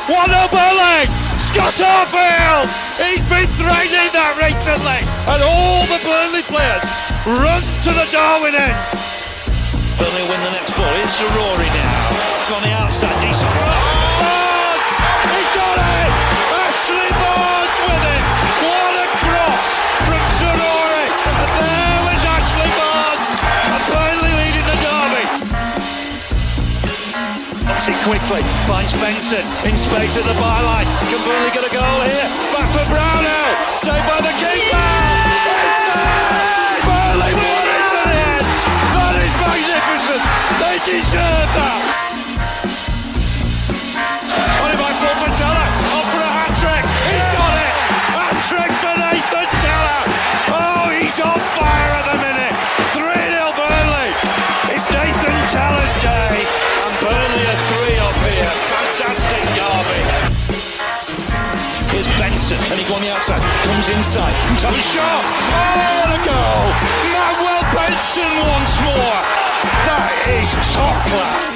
What a bully! Scott Arfield! He's been threatening that recently, and all the Burnley players run to the Darwin end. Burnley win the next ball. It's Rory now. On the outside, decent. Barnes! He got it! Ashley Barnes with it! What a cross from Rory! And there was Ashley Barnes! And Burnley leading the derby. Knocks it quickly. Finds Benson in space at the byline. Can Burnley get a goal here? Back for Brownell. Saved by the keeper. Burnley won it to the end! That is magnificent! They deserve that! He's on fire at the minute. 3-0 Burnley. It's Nathan Teller's day. And Burnley are 3 up here. Fantastic derby. Here's Benson. Can he go on the outside? Comes inside. Top shot. Oh, what a goal. Manuel Benson once more. That is top class.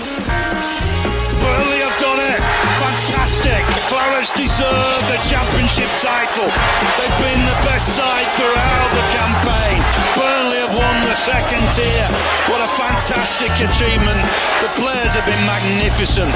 Burnley have done it. Fantastic. Clarets deserve the championship title. They've been the best side throughout the campaign. Burnley have won the second tier. What a fantastic achievement. The players have been magnificent.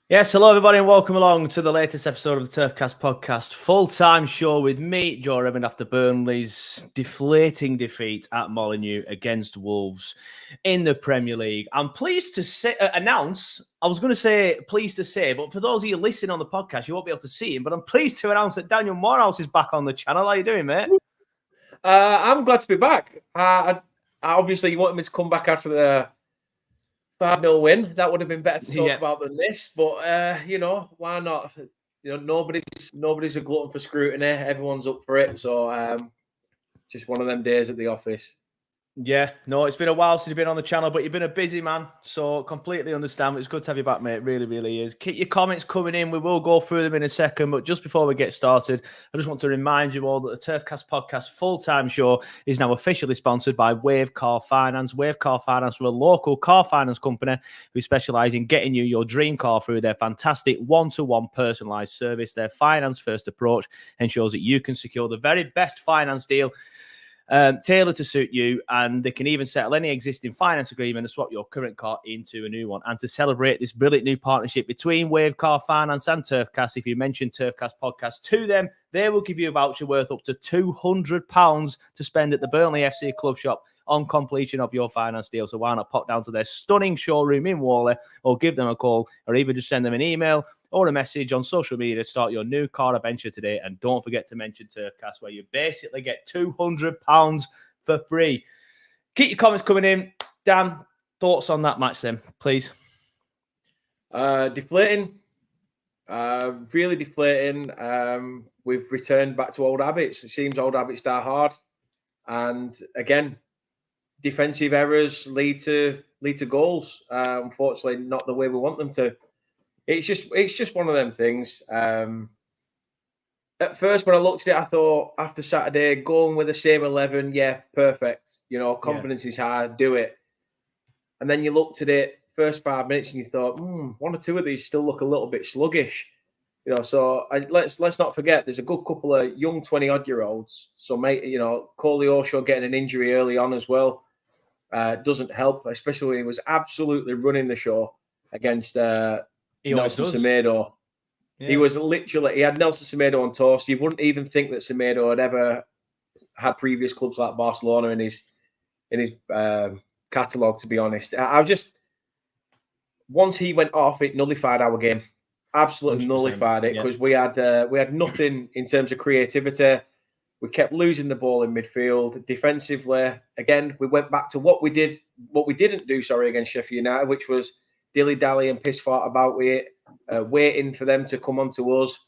Yes, hello everybody and welcome along to the latest episode of the Turfcast podcast. Full-time show with me, Joe Redmond, after Burnley's deflating defeat at Molineux against Wolves in the Premier League. I'm pleased to say, but for those of you listening on the podcast, you won't be able to see him, but I'm pleased to announce that Daniel Morehouse is back on the channel. How are you doing, mate? I'm glad to be back. Obviously, you wanted me to come back after the 5-0 win. That would have been better to talk about than this, but why not? Nobody's a glutton for scrutiny. Everyone's up for it, so just one of them days at the office. Yeah, no, it's been a while since you've been on the channel, but you've been a busy man, so completely understand. It's good to have you back, mate. It really, really is. Keep your comments coming in. We will go through them in a second, but just before we get started, I just want to remind you all that the Turfcast podcast full-time show is now officially sponsored by Wave Car Finance. Wave Car Finance are a local car finance company who specialise in getting you your dream car through their fantastic one-to-one personalised service. Their finance-first approach ensures that you can secure the very best finance deal tailored to suit you, and they can even settle any existing finance agreement and swap your current car into a new one. And to celebrate this brilliant new partnership between Wave Car Finance and Turfcast, if you mention Turfcast podcast to them, they will give you a voucher worth up to £200 to spend at the Burnley FC Club Shop on completion of your finance deal. So why not pop down to their stunning showroom in Whalley, or give them a call, or even just send them an email or a message on social media to start your new car adventure today. And don't forget to mention Turfcast, where you basically get £200 for free. Keep your comments coming in. Dan, thoughts on that match then, please? Deflating. Really deflating. We've returned back to old habits. It seems old habits die hard. And again, defensive errors lead to goals. Unfortunately, not the way we want them to. It's just one of them things. At first, when I looked at it, I thought after Saturday, going with the same 11, yeah, perfect. Confidence is high, do it. And then you looked at it first 5 minutes and you thought, one or two of these still look a little bit sluggish. So let's not forget, there's a good couple of young 20-odd-year-olds. So, Coley Oshaw getting an injury early on as well doesn't help, especially when he was absolutely running the show against Nelson Semedo. Yeah. He had Nelson Semedo on toast. You wouldn't even think that Semedo had ever had previous clubs like Barcelona in his catalogue, to be honest. Once he went off, it nullified our game. Absolutely nullified it, because we had nothing in terms of creativity. We kept losing the ball in midfield. Defensively, again, we went back to what we didn't do against Sheffield United, which was dilly-dally and piss-fart about with it, waiting for them to come on to us.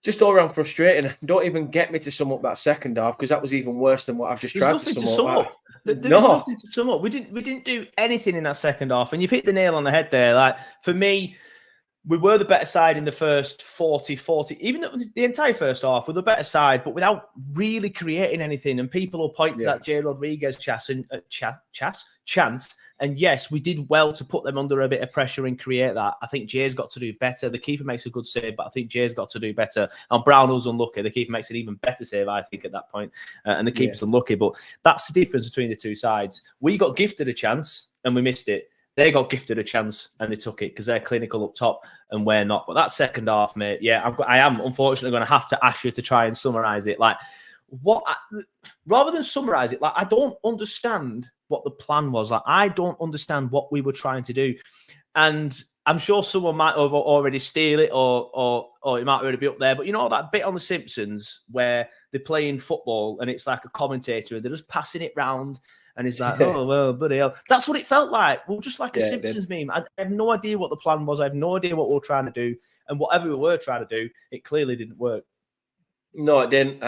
Just all around frustrating. Don't even get me to sum up that second half, because that was even worse than what I've just tried to sum up. There's nothing to sum up. We didn't do anything in that second half, and you've hit the nail on the head there. Like, for me, we were the better side in the first 40, even the entire first half. We were the better side, but without really creating anything. And people will point to that Jay Rodriguez chance. And yes, we did well to put them under a bit of pressure and create that. I think Jay's got to do better. The keeper makes a good save, but I think Jay's got to do better. And Brownell's unlucky. The keeper makes an even better save, I think, at that point. And the keeper's unlucky. But that's the difference between the two sides. We got gifted a chance and we missed it. They got gifted a chance and they took it because they're clinical up top and we're not. But that second half, mate, I am unfortunately going to have to ask you to try and summarise it. Like, rather than summarise it, like, I don't understand what the plan was. Like, I don't understand what we were trying to do. And I'm sure someone might have already steal it or it might already be up there. But you know that bit on The Simpsons where they're playing football and it's like a commentator and they're just passing it round and it's like, oh, well, bloody hell. That's what it felt like. Well, just like a Simpsons meme. I have no idea what the plan was. I have no idea what we were trying to do. And whatever we were trying to do, it clearly didn't work. No, it didn't.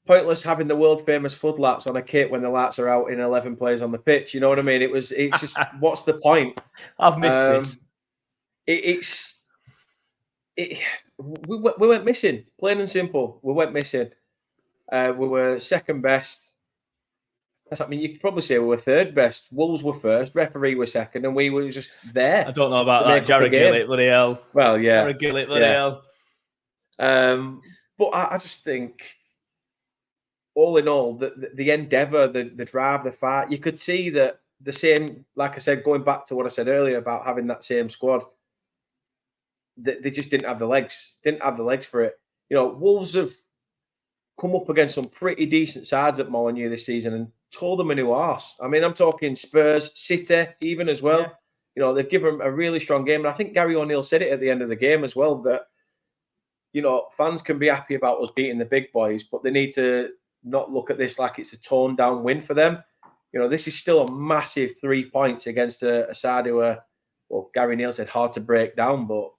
Pointless having the world famous floodlights on a kit when the lights are out in 11 players on the pitch. You know what I mean? It's just, what's the point? I've missed this. We went missing, plain and simple. We went missing. We were second best. I mean, you could probably say we were third best. Wolves were first, referee was second, and we were just there. I don't know about that. Jared Gillett, bloody hell. Well, yeah. Jared Gillett, bloody hell. But I just think, all in all, the endeavour, the drive, the fight, you could see that the same, like I said, going back to what I said earlier about having that same squad, they just didn't have the legs. Didn't have the legs for it. You know, Wolves have come up against some pretty decent sides at Molineux this season and told them a new arse. I mean, I'm talking Spurs, City, even as well. Yeah. You know, they've given a really strong game. And I think Gary O'Neill said it at the end of the game as well, that, you know, fans can be happy about us beating the big boys, but they need to not look at this like it's a toned down win for them. You know, this is still a massive 3 points against a side who are, well, Gary O'Neill said hard to break down, but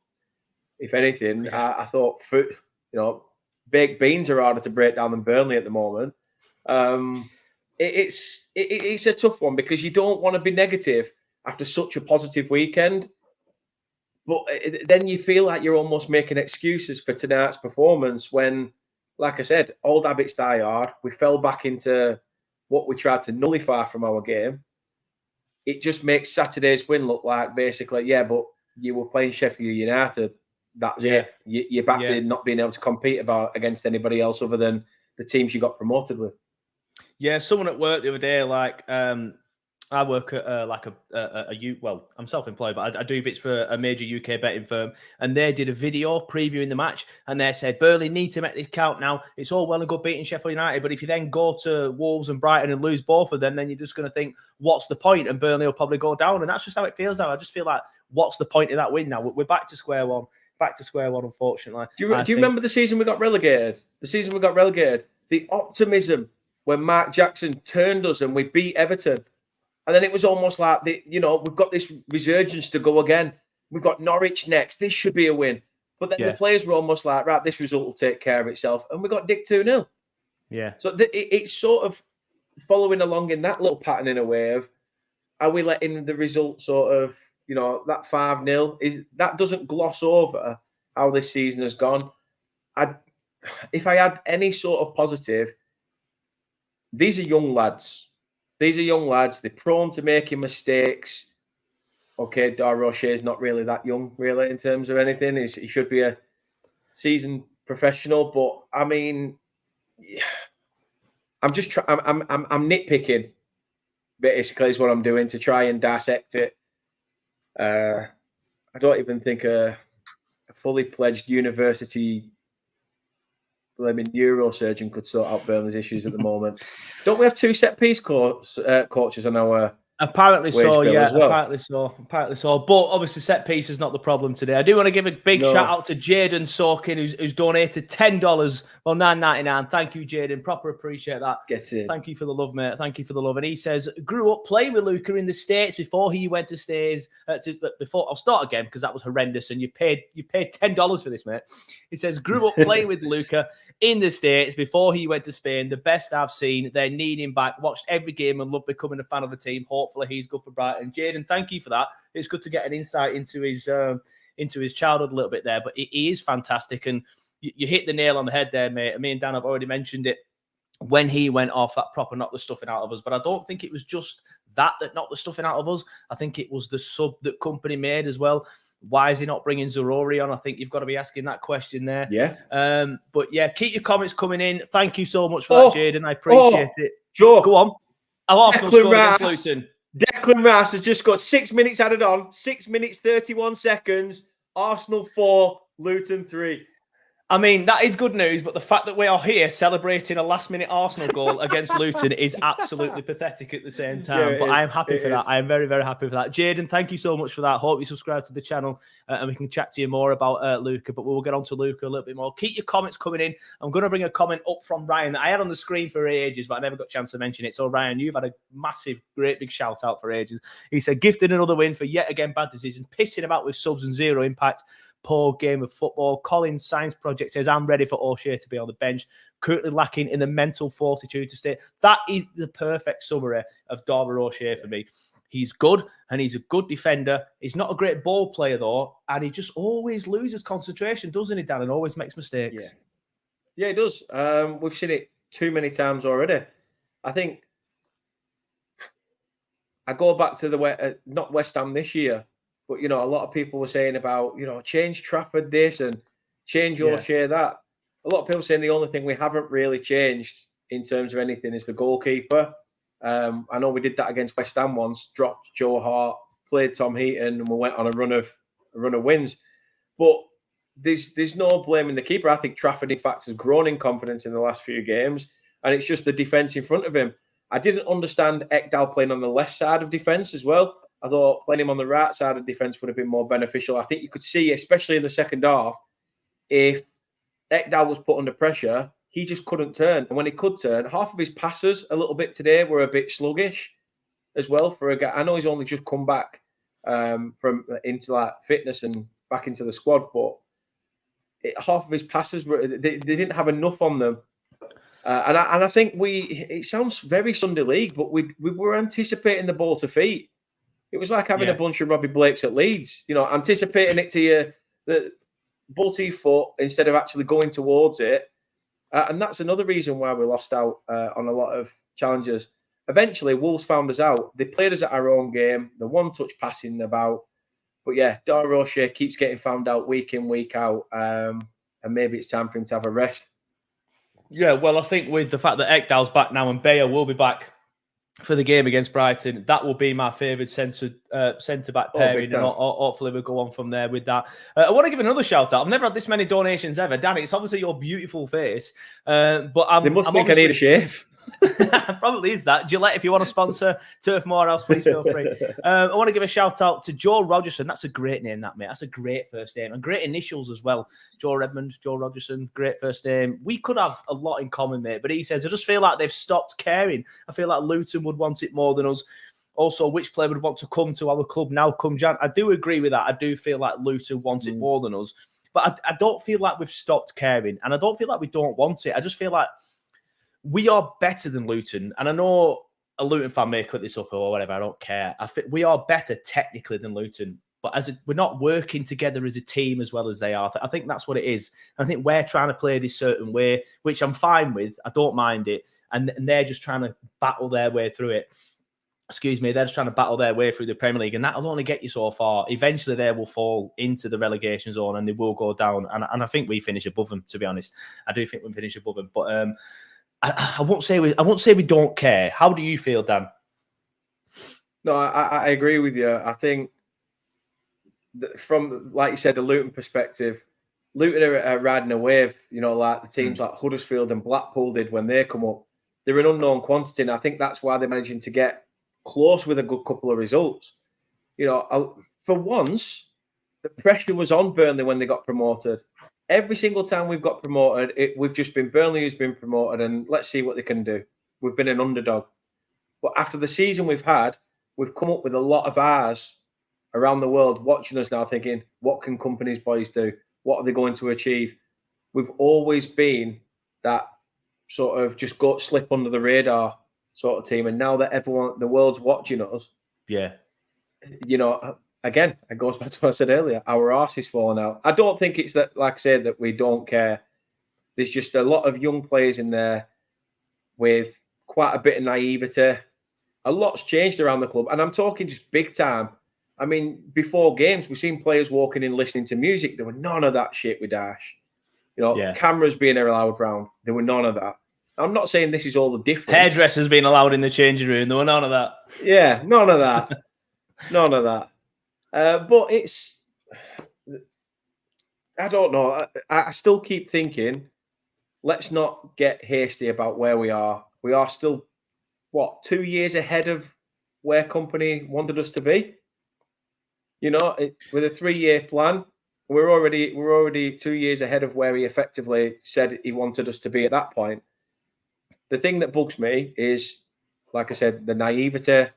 if anything, I thought, baked beans are harder to break down than Burnley at the moment. It's a tough one because you don't want to be negative after such a positive weekend, but then you feel like you're almost making excuses for tonight's performance when, like I said, old habits die hard. We fell back into what we tried to nullify from our game. It just makes Saturday's win look like basically, but you were playing Sheffield United. That's it. You're back to not being able to compete against anybody else other than the teams you got promoted with. Yeah, someone at work the other day, like, I work at I'm self-employed, but I do bits for a major UK betting firm, and they did a video previewing the match, and they said, Burnley need to make this count now. It's all well and good beating Sheffield United, but if you then go to Wolves and Brighton and lose both of them, then you're just going to think, what's the point? And Burnley will probably go down, and that's just how it feels now. I just feel like, what's the point of that win now? We're back to square one. Unfortunately. Do you remember the season we got relegated? The optimism when Mark Jackson turned us and we beat Everton. And then it was almost like, we've got this resurgence to go again. We've got Norwich next. This should be a win. But then the players were almost like, right, this result will take care of itself. And we got dicked 2-0. Yeah. So it's sort of following along in that little pattern in a way of, are we letting the result sort of, that 5-0, that doesn't gloss over how this season has gone. If I had any sort of positive, these are young lads. They're prone to making mistakes. Okay, Dar Rocher is not really that young, really, in terms of anything. He should be a seasoned professional, but I mean, I'm just I'm nitpicking. Basically, is what I'm doing to try and dissect it. I don't even think a fully pledged university neurosurgeon could sort out Burnley's issues at the moment. Don't we have 2 set piece coaches on our Apparently so, yeah. Well? Apparently so. But obviously, set piece is not the problem today. I do want to give a big shout out to Jaden Sorkin, who's donated $10 or $9.99. Thank you, Jaden. Proper appreciate that. Get in. Thank you for the love, mate. Thank you for the love. And he says, grew up playing with Luca in the States before he went to Stays. I'll start again because that was horrendous, and you paid $10 for this, mate. He says, grew up playing with Luca in the States before he went to Spain. The best I've seen. They need him back. Watched every game and loved becoming a fan of the team. Hopefully he's good for Brighton. Jaden, thank you for that. It's good to get an insight into his into his childhood a little bit there, but he is fantastic. And you hit the nail on the head there, mate. Me and Dan have already mentioned it. When he went off, that proper knocked the stuffing out of us. But I don't think it was just that knocked the stuffing out of us. I think it was the sub that company made as well. Why is he not bringing Zaroury on? I think you've got to be asking that question there. Yeah. But yeah, keep your comments coming in. Thank you so much for that, Jaden. I appreciate it. Joe, go on. Arsenal scored against Luton. Declan Rice has just got 6 minutes added on. 6 minutes, 31 seconds. Arsenal 4, Luton 3. I mean, that is good news, but the fact that we are here celebrating a last-minute Arsenal goal against Luton is absolutely pathetic at the same time. Yeah, but I am happy for that. I am very, very happy for that. Jaden, thank you so much for that. Hope you subscribe to the channel and we can chat to you more about Luca, but we'll get on to Luca a little bit more. Keep your comments coming in. I'm going to bring a comment up from Ryan that I had on the screen for ages, but I never got a chance to mention it. So, Ryan, you've had a massive, great big shout-out for ages. He said, gifted another win for yet again bad decisions, pissing about with subs and zero impact. Poor game of football. Colin's Science Project says, I'm ready for O'Shea to be on the bench. Currently lacking in the mental fortitude to stay. That is the perfect summary of Dara O'Shea for me. He's good and he's a good defender. He's not a great ball player, though, and he just always loses concentration, doesn't he, Dan? And always makes mistakes. Yeah, he does. We've seen it too many times already. I think I go back to the not West Ham this year, but, a lot of people were saying about, change Trafford this and change O'Shea that. A lot of people saying the only thing we haven't really changed in terms of anything is the goalkeeper. I know we did that against West Ham once, dropped Joe Hart, played Tom Heaton, and we went on a run of wins. But there's no blaming the keeper. I think Trafford, in fact, has grown in confidence in the last few games, and it's just the defence in front of him. I didn't understand Ekdal playing on the left side of defence as well. I thought playing him on the right side of defence would have been more beneficial. I think you could see, especially in the second half, if Ekdal was put under pressure, he just couldn't turn. And when he could turn, half of his passes a little bit today were a bit sluggish as well for a guy. I know he's only just come back from into fitness and back into the squad, but half of his passes they didn't have enough on them. And I think it sounds very Sunday League, but we were anticipating the ball to feet. It was like having a bunch of Robbie Blakes at Leeds, anticipating it to the ball to your foot instead of actually going towards it. And that's another reason why we lost out on a lot of challenges. Eventually, Wolves found us out. They played us at our own game. The one-touch passing about. But yeah, Dara O'Shea keeps getting found out week in, week out. And maybe it's time for him to have a rest. Yeah, well, I think with the fact that Ekdal's back now and Bayer will be back for the game against Brighton, that will be my favourite centre-back pairing, and hopefully we'll go on from there with that. I want to give another shout-out. I've never had this many donations ever. Danny, it's obviously your beautiful face, but they must think I need a shave. Probably is that. Gillette, if you want to sponsor Turf Morehouse, please feel free. I want to give a shout out to Joe Rogerson. That's a great name, that, mate. That's a great first name and great initials as well. Joe Redmond, Joe Rogerson, great first name. We could have a lot in common, mate, but he says, I just feel like they've stopped caring. I feel like Luton would want it more than us. Also, which player would want to come to our club now come Jan? I do agree with that. I do feel like Luton wants it more than us, but I don't feel like we've stopped caring, and I don't feel like we don't want it. I just feel like we are better than Luton. And I know a Luton fan may click this up or whatever. I don't care. I think we are better technically than Luton. But we're not working together as a team as well as they are. I think that's what it is. I think we're trying to play this certain way, which I'm fine with. I don't mind it. And they're just trying to battle their way through it. Excuse me. They're just trying to battle their way through the Premier League. And that'll only get you so far. Eventually, they will fall into the relegation zone and they will go down. And I think we finish above them, to be honest. I do think we finish above them. But I won't say we don't care. How do you feel, Dan? No, I agree with you. I think that from, like you said, the Luton perspective, Luton are riding a wave, like the teams like Huddersfield and Blackpool did when they come up. They're an unknown quantity, and I think that's why they're managing to get close with a good couple of results. For once, the pressure was on Burnley when they got promoted. Every single time we've got promoted, we've just been Burnley who's been promoted, and let's see what they can do. We've been an underdog. But after the season we've had, we've come up with a lot of eyes around the world watching us now thinking, what can companies boys do? What are they going to achieve? We've always been that sort of just slip under the radar sort of team. And now that the world's watching us, again, it goes back to what I said earlier. Our arse is falling out. I don't think it's that, like I said, that we don't care. There's just a lot of young players in there with quite a bit of naivety. A lot's changed around the club, and I'm talking just big time. I mean, before games, we've seen players walking in listening to music. There were none of that shit with Dash. Cameras being allowed round. There were none of that. I'm not saying this is all the difference. Hairdressers being allowed in the changing room. There were none of that. Yeah, none of that. None of that. But it's, I don't know. I still keep thinking, let's not get hasty about where we are. We are still, 2 years ahead of where company wanted us to be? With a 3-year plan, we're already 2 years ahead of where he effectively said he wanted us to be at that point. The thing that bugs me is, like I said, the naivety.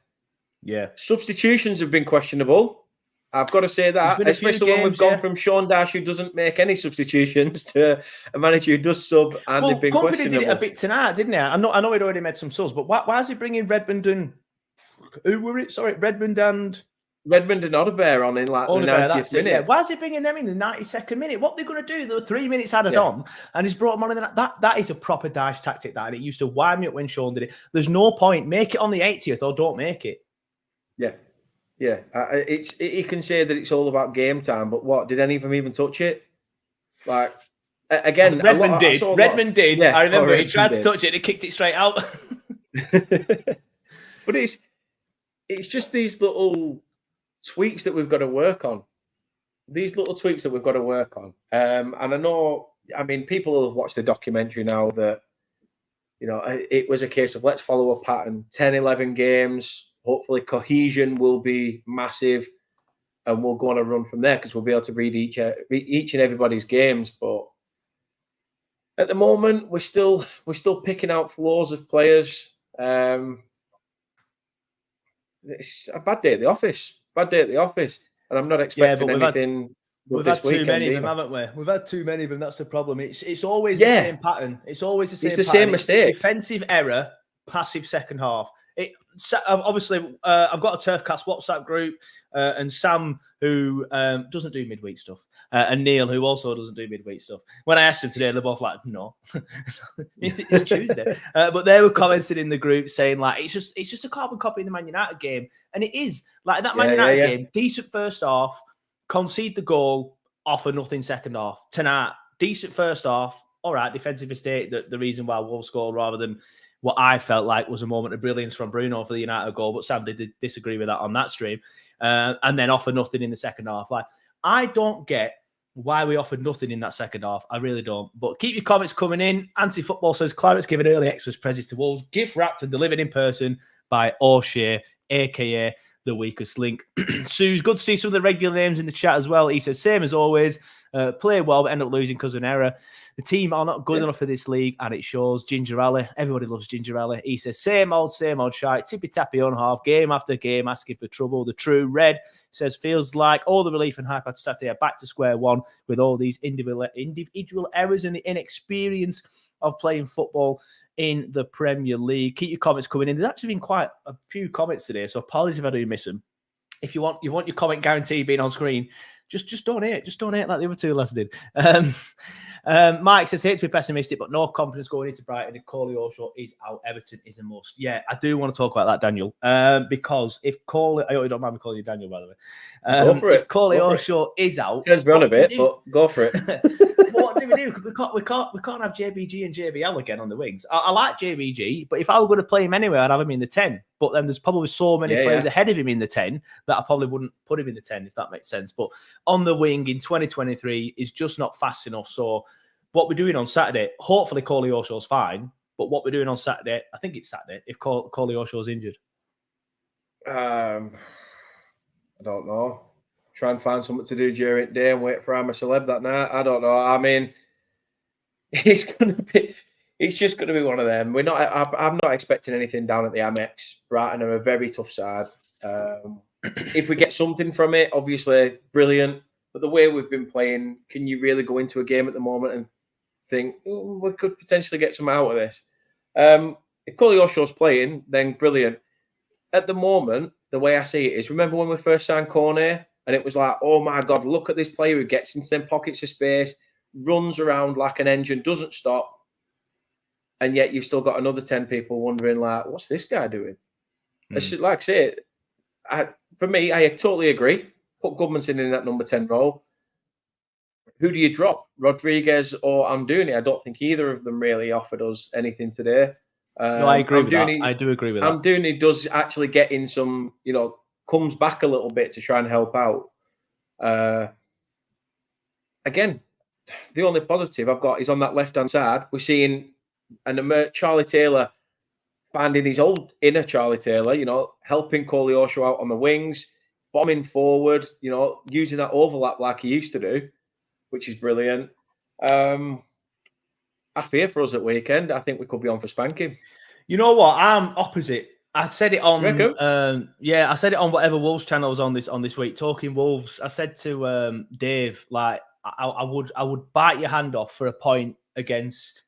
Yeah. Substitutions have been questionable. I've got to say that, especially when we've gone from Sean Dash, who doesn't make any substitutions, to a manager who does sub, and they've been Company questionable. did it a bit tonight, didn't he? I know he'd already made some subs, but why is he bringing Redmond and who were it? Sorry, Redmond and Odebear on in the 90th minute. Yeah. Why is he bringing them in the 92nd minute? What they're going to do? There were 3 minutes added on, and he's brought them on in that is a proper Dash tactic. That, and it used to wind me up when Sean did it. There's no point. Make it on the 80th or don't make it. Yeah. Yeah, you can say that it's all about game time, but what, did any of them even touch it? Like, again, Redmond did. Redmond did. Yeah, I remember he tried to touch it and he kicked it straight out. But it's just these little tweaks that we've got to work on. And I know, people have watched the documentary now that, it was a case of let's follow a pattern, 10, 11 games. Hopefully cohesion will be massive and we'll go on a run from there because we'll be able to read each and everybody's games. But at the moment, we're still picking out flaws of players. It's a bad day at the office. And I'm not expecting anything. We've had too many of them, haven't we? We've had too many of them. That's the problem. It's always the same pattern. It's always the same pattern. It's the same mistake. Defensive error, passive second half. Obviously, I've got a Turfcast WhatsApp group, and Sam, who doesn't do midweek stuff, and Neil, who also doesn't do midweek stuff. When I asked them today, they're both like, "No, it's Tuesday." But they were commenting in the group saying like, "It's just a carbon copy of the Man United game," and it is like that Man United game. Decent first half, concede the goal, offer nothing second half. Tonight, decent first half, all right, defensive mistake. The reason why Wolves scored rather than what I felt like was a moment of brilliance from Bruno for the United goal, but Sam did disagree with that on that stream, and then offer nothing in the second half. Like, I don't get why we offered nothing in that second half. I really don't. But keep your comments coming in. Anti-Football says, Clarets giving early extras presents to Wolves. Gift wrapped and delivered in person by O'Shea, a.k.a. the weakest link. Sue's good to see some of the regular names in the chat as well. He says, same as always. Play well, but end up losing because of an error. The team are not good enough for this league, and it shows. Ginger Alley, everybody loves Ginger Alley. He says, same old shite, tippy-tappy on half, game after game, asking for trouble. The true Red says, feels like all the relief and hype had Saturday are back to square one with all these individual errors and the inexperience of playing football in the Premier League. Keep your comments coming in. There's actually been quite a few comments today, so apologies if I do miss them. If you want your comment guarantee being on screen, just donate. Just donate like the other two lads did. Mike says, hate to be pessimistic, but no confidence going into Brighton. If Coley Osho is out, Everton is a must. Yeah, I do want to talk about that, Daniel. Because if Coley, I hope you don't mind me calling you Daniel, by the way. Go for it. If Coley Osho is out, turns me on a bit, but go for it. What do we do? We can't have JBG and JBL again on the wings. I like JBG, but if I were going to play him anyway, I'd have him in the 10. But then there's probably so many players ahead of him in the 10 that I probably wouldn't put him in the 10, if that makes sense. But on the wing in 2023 is just not fast enough. So what we're doing on Saturday, hopefully Coley Osho's fine. But what we're doing on Saturday, I think it's Saturday, if Coley Osho's injured. I don't know. Try and find something to do during the day and wait for I'm a celeb that night. I don't know. I mean, it's just going to be one of them. I'm not expecting anything down at the Amex. Brighton are a very tough side. If we get something from it, obviously brilliant. But the way we've been playing, can you really go into a game at the moment and think we could potentially get some out of this? If Coley Osho's playing, then brilliant. At the moment, the way I see it is, remember when we first signed Cornet And it was like, oh my God, look at this player who gets into them pockets of space, runs around like an engine, doesn't stop. And yet you've still got another 10 people wondering, like, what's this guy doing? Like I say, for me, I totally agree. Put Goodmanson in that number 10 role. Who do you drop, Rodriguez or Amdouni? I don't think either of them really offered us anything today. No, I agree with that. I do agree with that. Amdouni does actually get in some, comes back a little bit to try and help out. Again, the only positive I've got is on that left-hand side. We're seeing Charlie Taylor finding his old inner Charlie Taylor, helping Koleosho out on the wings, bombing forward, using that overlap like he used to do, which is brilliant. I fear for us at weekend. I think we could be on for spanking. You know what? I'm opposite. I said it on, I said it on whatever Wolves channel was on this week. Talking Wolves, I said to Dave, like, I would bite your hand off for a point against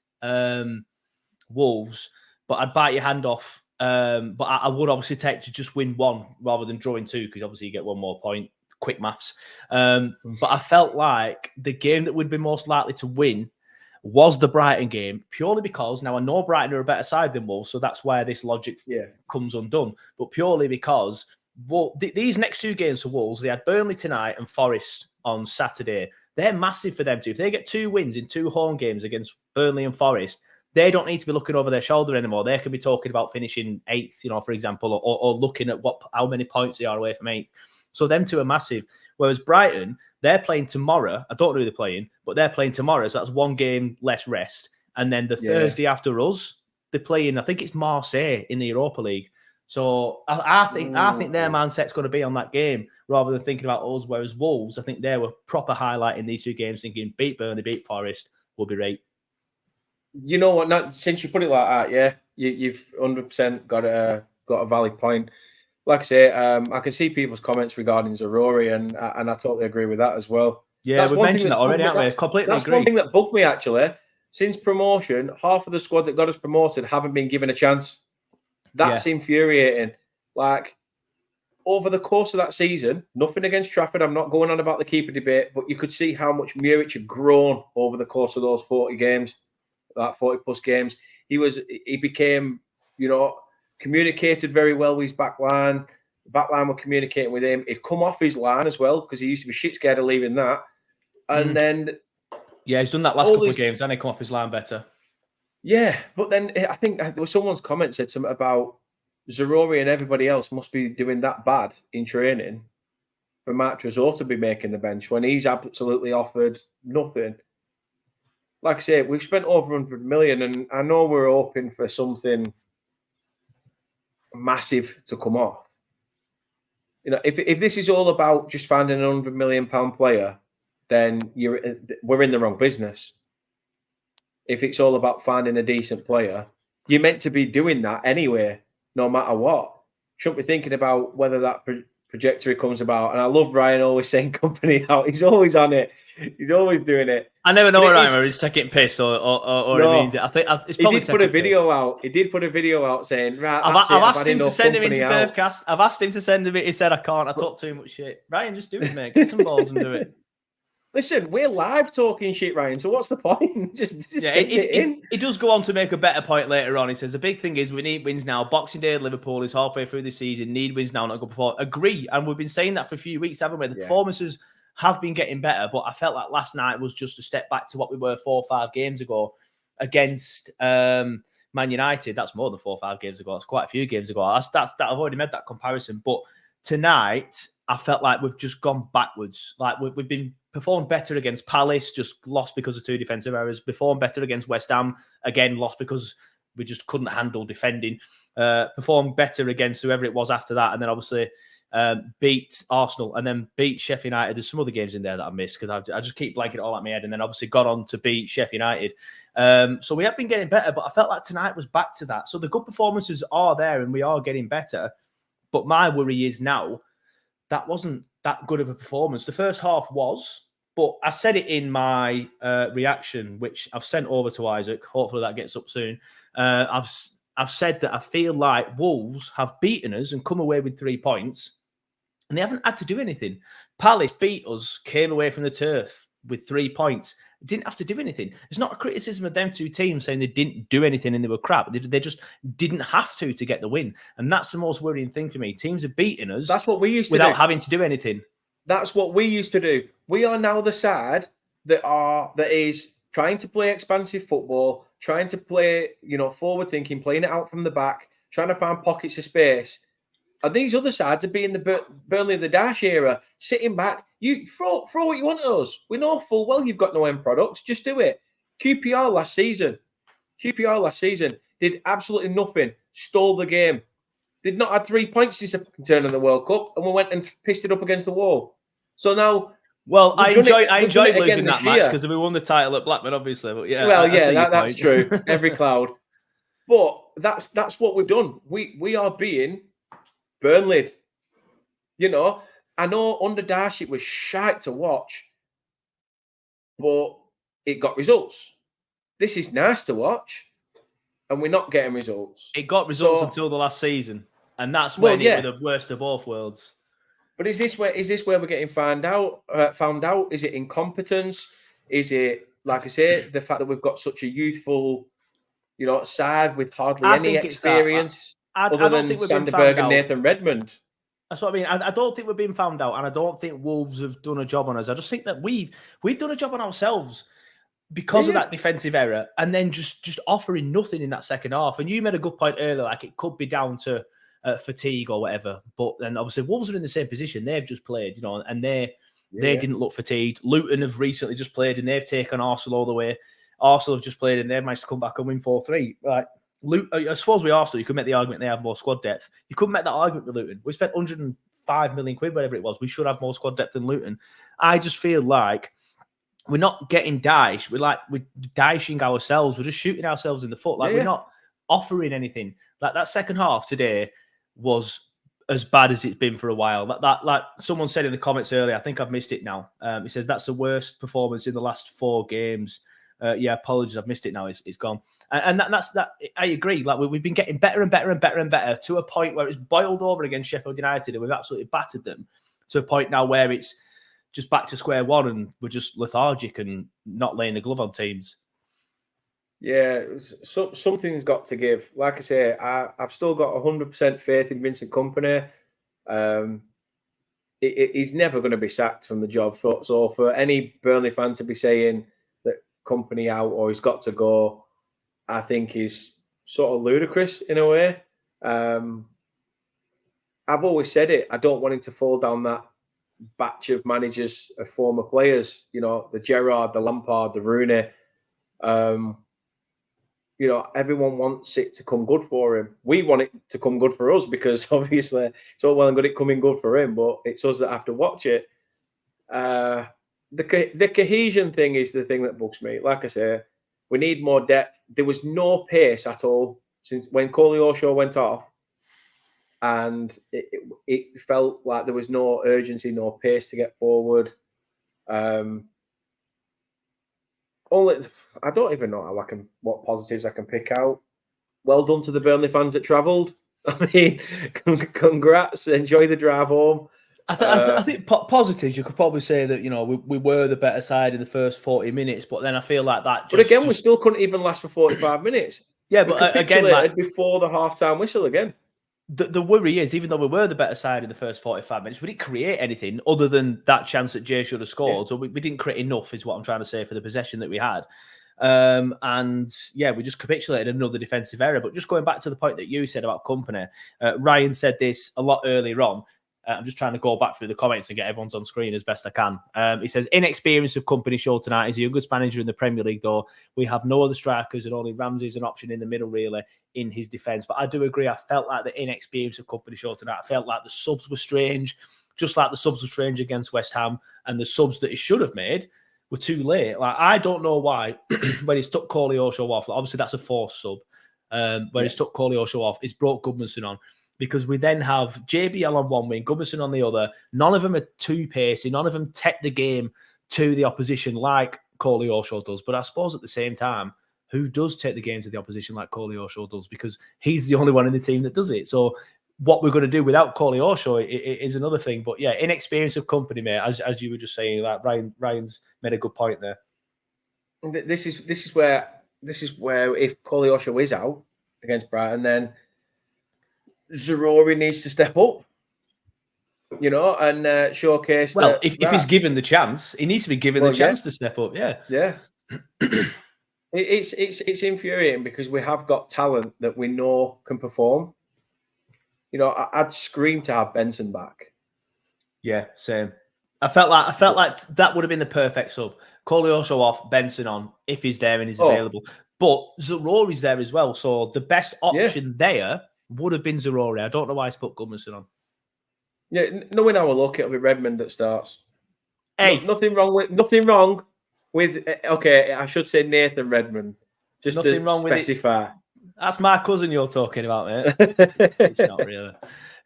Wolves, but I'd bite your hand off. But I would obviously take to just win one rather than drawing two, because obviously you get one more point. Quick maths. But I felt like the game that would be most likely to win was the Brighton game, purely because now I know Brighton are a better side than Wolves, so that's where this logic comes undone. But purely because these next two games for Wolves, they had Burnley tonight and Forest on Saturday. They're massive for them too. If they get 2 wins in 2 home games against Burnley and Forest, they don't need to be looking over their shoulder anymore. They could be talking about finishing 8th, for example, or looking at how many points they are away from 8th. So them two are massive. Whereas Brighton, they're playing tomorrow. I don't know who they're playing, but they're playing tomorrow. So that's 1 game less rest. And then the Thursday after us, they're playing, I think it's Marseille in the Europa League. So I think their mindset's going to be on that game rather than thinking about us. Whereas Wolves, I think they were proper highlighting these 2 games, thinking beat Burnley, beat Forest, will be right. You know what? Since you put it like that, you've 100% got a valid point. Like I say, I can see people's comments regarding Zarori, and I totally agree with that as well. Yeah, we've mentioned that already, haven't we? Completely agree. That's one thing that bugged me, actually. Since promotion, half of the squad that got us promoted haven't been given a chance. That's infuriating. Like, over the course of that season, nothing against Trafford. I'm not going on about the keeper debate, but you could see how much Muric had grown over the course of those 40 games, that 40-plus games. He became, communicated very well with his back line. The back line were communicating with him. He'd come off his line as well, because he used to be shit scared of leaving that. And then... Yeah, he's done that last couple of games, and he come off his line better. Yeah, but then I think there was someone's comment said something about Zarori and everybody else must be doing that bad in training for Mark Trezor to be making the bench when he's absolutely offered nothing. Like I say, we've spent over 100 million, and I know we're hoping for something massive to come off. If this is all about just finding a £100 million player, then we're in the wrong business. If it's all about finding a decent player, you're meant to be doing that anyway, no matter what. Shouldn't be thinking about whether that trajectory comes about. And I love Ryan always saying company out. He's always on it. He's always doing it. I never know whether he's taking piss or he means it. I think it's probably he did put a video out. He did put a video out saying, "Right, I've asked him to send him into Turfcast. I've asked him to send him it. He said, "I can't. I talk too much shit." Ryan, just do it, mate. Get some balls and do it. Listen, we're live talking shit, Ryan. So what's the point? just He does go on to make a better point later on. He says the big thing is we need wins now. Boxing Day at Liverpool is halfway through the season. Need wins now, not go before. Agree, and we've been saying that for a few weeks, haven't we? The performances have been getting better, but I felt like last night was just a step back to what we were 4 or 5 games ago against Man United. That's more than 4 or 5 games ago. That's quite a few games ago. I've already made that comparison. But tonight, I felt like we've just gone backwards. Like we've been performed better against Palace, just lost because of 2 defensive errors. Performed better against West Ham, again lost because we just couldn't handle defending. Performed better against whoever it was after that, and then obviously beat Arsenal and then beat Sheffield United. There's some other games in there that I missed because I just keep blanking it all out my head, and then obviously got on to beat Sheffield United. So we have been getting better, but I felt like tonight was back to that. So the good performances are there and we are getting better. But my worry is now that wasn't that good of a performance. The first half was, but I said it in my reaction, which I've sent over to Isaac. Hopefully that gets up soon. I've said that I feel like Wolves have beaten us and come away with 3 points and they haven't had to do anything. Palace beat us, came away from the turf with 3 points. Didn't have to do anything. It's not a criticism of them two teams saying they didn't do anything and they were crap. They just didn't have to get the win. And that's the most worrying thing for me. Teams are beating us. That's what we used to without do. having to do anything. That's what we used to do. We are now the side that is trying to play expansive football, trying to play, forward thinking, playing it out from the back, trying to find pockets of space. And these other sides are being the Burnley of the Dash era, sitting back. You throw what you want at us. We know full well you've got no end products. Just do it. QPR last season did absolutely nothing. Stole the game. Did not have 3 points since the turn of the World Cup, and we went and pissed it up against the wall. So now, well, I enjoyed losing that match year because we won the title at Blackburn, obviously. But yeah, well, that's true. Every cloud, but that's what we've done. We are being Burnley. I know under Dash it was shite to watch, but it got results. This is nice to watch, and we're not getting results. It got results until the last season, and that's when it was the worst of both worlds. But is this where we're getting found out? Is it incompetence? Is it, like I say, the fact that we've got such a youthful, side with hardly any experience other than Sanderberg and Nathan Redmond? That's what I mean. I don't think we're being found out, and I don't think Wolves have done a job on us. I just think that we've done a job on ourselves because of that defensive error, and then just offering nothing in that second half. And you made a good point earlier, like it could be down to fatigue or whatever. But then obviously Wolves are in the same position. They've just played, and they didn't look fatigued. Luton have recently just played and they've taken Arsenal all the way. Arsenal have just played and they've managed to come back and win 4-3. Like, I suppose with Arsenal, you could make the argument they have more squad depth. You couldn't make that argument with Luton. We spent 105 million quid, whatever it was. We should have more squad depth than Luton. I just feel like we're not getting Daesh. We're Daeshing ourselves. We're just shooting ourselves in the foot. We're not offering anything. Like that second half today was as bad as it's been for a while. Like someone said in the comments earlier, I think I've missed it now. He says that's the worst performance in the last 4 games. Apologies, I've missed it now. It's gone. And that's that. I agree. Like we've been getting better and better and better and better to a point where it's boiled over against Sheffield United and we've absolutely battered them to a point now where it's just back to square one and we're just lethargic and not laying the glove on teams. Yeah, something's got to give. Like I say, I've still got 100% faith in Vincent Kompany. He's never going to be sacked from the job. So for any Burnley fan to be saying that Kompany out or he's got to go, I think is sort of ludicrous in a way. I've always said it. I don't want him to fall down that batch of managers of former players. The Gerrard, the Lampard, the Rooney. Everyone wants it to come good for him. We want it to come good for us because obviously it's all well and good it coming good for him, but it's us that have to watch it. The cohesion thing is the thing that bugs me. Like I say, we need more depth. There was no pace at all since when Koleosho went off, and it felt like there was no urgency, no pace to get forward. I don't even know what positives I can pick out. Well done to the Burnley fans that travelled. I mean, congrats. Enjoy the drive home. I think positives, you could probably say that, we were the better side in the first 40 minutes, but then I feel like that. We still couldn't even last for 45 minutes. Yeah, but again, before the half-time whistle again. The worry is, even though we were the better side in the first 45 minutes, we didn't create anything other than that chance that Jay should have scored. Yeah. So we didn't create enough, is what I'm trying to say, for the possession that we had. We just capitulated another defensive error. But just going back to the point that you said about Kompany, Ryan said this a lot earlier on. I'm just trying to go back through the comments and get everyone's on screen as best I can. He says, inexperience of Kompany show tonight. He's the youngest manager in the Premier League, though. We have no other strikers and only Ramsey's an option in the middle, really, in his defence. But I do agree. I felt like the inexperience of Kompany show tonight. I felt like the subs were strange, just like the subs were strange against West Ham. And the subs that he should have made were too late. Like, I don't know why, when he's took Koleosho off, obviously that's a forced sub. He's took Koleosho off, he's brought Goodmanson on. Because we then have JBL on one wing, Goodmanson on the other. None of them are too pacey. None of them take the game to the opposition like Koleosho does. But I suppose at the same time, who does take the game to the opposition like Koleosho does? Because he's the only one in the team that does it. So what we're going to do without Coley Osho is another thing. But yeah, inexperience of company, mate, as you were just saying, like Ryan's made a good point there. This is where if Coley Osho is out against Brighton, then Zarori needs to step up, and showcase. Well, if he's given the chance, he needs to be given the chance to step up. Yeah, yeah. It's infuriating because we have got talent that we know can perform. I'd scream to have Benson back. Yeah, same. I felt like that would have been the perfect sub. Coley Osho off, Benson on, if he's there and he's available. But Zarori's there as well, so the best option there would have been Zarori. I don't know why he's put Gudmundsson on. Yeah, knowing how we look, it'll be Redmond that starts. Hey, nothing wrong with. Okay, I should say Nathan Redmond. Just nothing to wrong specify. With it. That's my cousin you're talking about, mate. It's not really.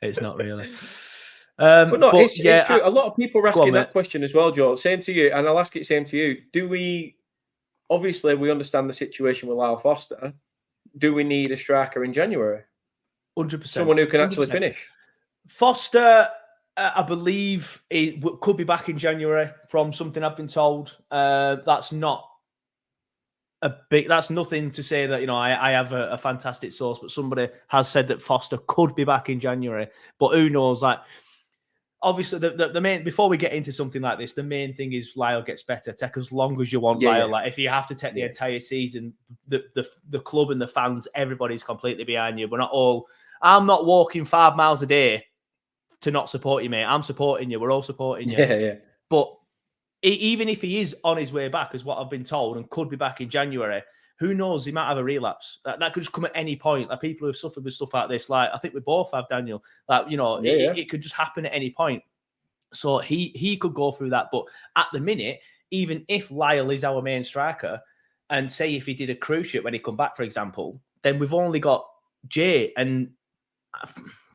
It's not really. But it's true. A lot of people are asking that question as well, Joe. Same to you, and I'll ask it same to you. Do we? Obviously, we understand the situation with Lyle Foster. Do we need a striker in January? 100%. Someone who can actually finish. Foster, I believe, could be back in January. From something I've been told, that's not that's nothing to say that I have a fantastic source, but somebody has said that Foster could be back in January. But who knows? Like, obviously, the main, before we get into something like this, the main thing is Lyle gets better. Take as long as you want, Lyle. Yeah. Like, if you have to take the entire season, the club and the fans, everybody's completely behind you. We're not all. I'm not walking 5 miles a day to not support you, mate. I'm supporting you. We're all supporting you. Yeah. But even if he is on his way back, as what I've been told, and could be back in January, who knows? He might have a relapse. That could just come at any point. Like, people who have suffered with stuff like this, like I think we both have, Daniel. Like, it could just happen at any point. So he could go through that. But at the minute, even if Lyle is our main striker, and say if he did a cruise ship when he come back, for example, then we've only got Jay. And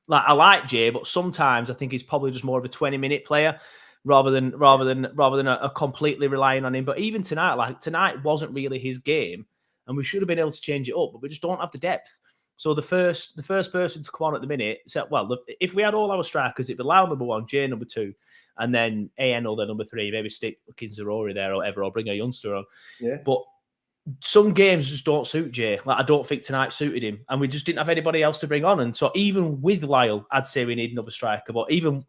like, I like Jay, but sometimes I think he's probably just more of a 20-minute player rather than a completely relying on him. But even tonight wasn't really his game, and we should have been able to change it up, but we just don't have the depth. So the first person to come on at the minute, if we had all our strikers, it'd be Lyle number 1, Jay number 2, and then ANL the number 3, maybe stick Kinzarori there or whatever, or bring a youngster on. Yeah. But some games just don't suit Jay. Like, I don't think tonight suited him, and we just didn't have anybody else to bring on. And so even with Lyle, I'd say we need another striker. But even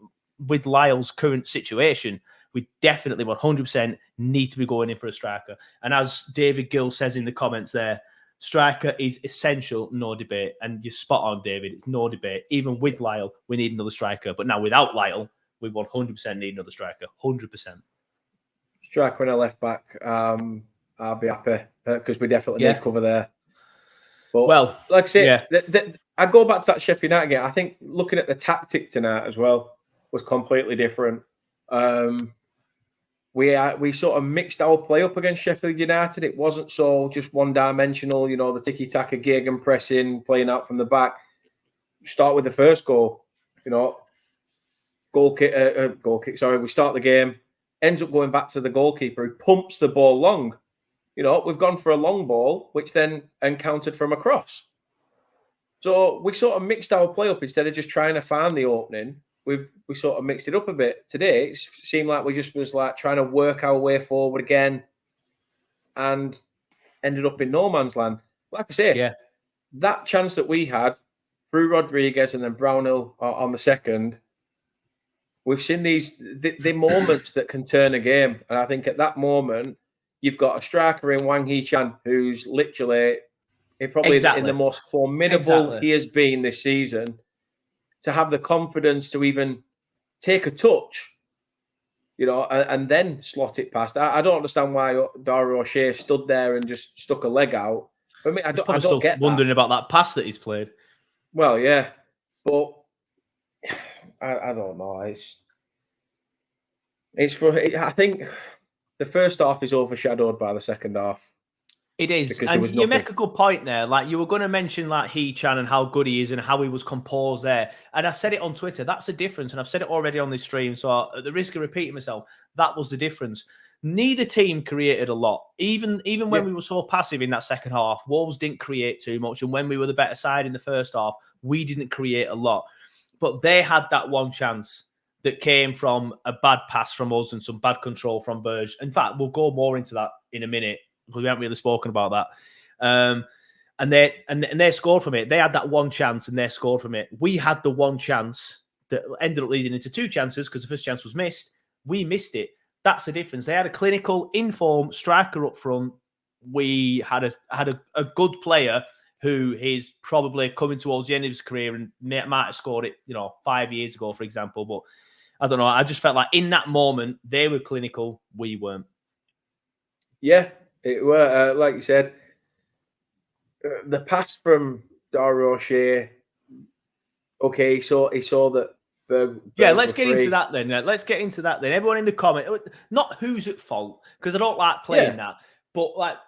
with Lyle's current situation, we definitely 100% need to be going in for a striker. And as David Gill says in the comments there, striker is essential, no debate. And you're spot on, David. It's no debate. Even with Lyle, we need another striker. But now without Lyle, we 100% need another striker. 100%. Striker and a left back. I'll be happy because we definitely need cover there. But like I say, I go back to that Sheffield United game. I think looking at the tactic tonight as well was completely different. We sort of mixed our play up against Sheffield United. It wasn't so just one-dimensional, the tiki-taka gegenpressing, playing out from the back. Start with the first goal, goal kick. Sorry, we start the game, ends up going back to the goalkeeper who pumps the ball long. We've gone for a long ball, which then encountered from across. So we sort of mixed our play up instead of just trying to find the opening. We sort of mixed it up a bit. Today, it seemed like we just was like trying to work our way forward again and ended up in no man's land. Like I say, that chance that we had through Rodriguez and then Brownhill on the second, we've seen the moments that can turn a game. And I think at that moment, you've got a striker in Wang Hee-chan who's literally probably in the most formidable he has been this season. To have the confidence to even take a touch, and then slot it past. I don't understand why Dario O'Shea stood there and just stuck a leg out. For me, I don't get wondering about that pass that he's played. Well, yeah, but I don't know. I think the first half is overshadowed by the second half. It is, and you make a good point there. Like, you were going to mention like Hee-chan and how good he is and how he was composed there. And I said it on Twitter. That's the difference, and I've said it already on this stream. So at the risk of repeating myself, that was the difference. Neither team created a lot. Even when we were so passive in that second half, Wolves didn't create too much, and when we were the better side in the first half, we didn't create a lot. but they had that one chance that came from a bad pass from us and some bad control from Burge. In fact, we'll go more into that in a minute because we haven't really spoken about that. And they scored from it. They had that one chance and they scored from it. We had the one chance that ended up leading into two chances because the first chance was missed. We missed it. That's the difference. They had a clinical, informed striker up front. We had a good player who is probably coming towards the end of his career and might have scored it, 5 years ago, for example. But I don't know. I just felt like in that moment, they were clinical. We weren't. Yeah, it were. Like you said, the pass from Dara O'Shea, okay, he saw that Berg let's get into that then. Everyone in the comment, not who's at fault, because I don't like playing that, but like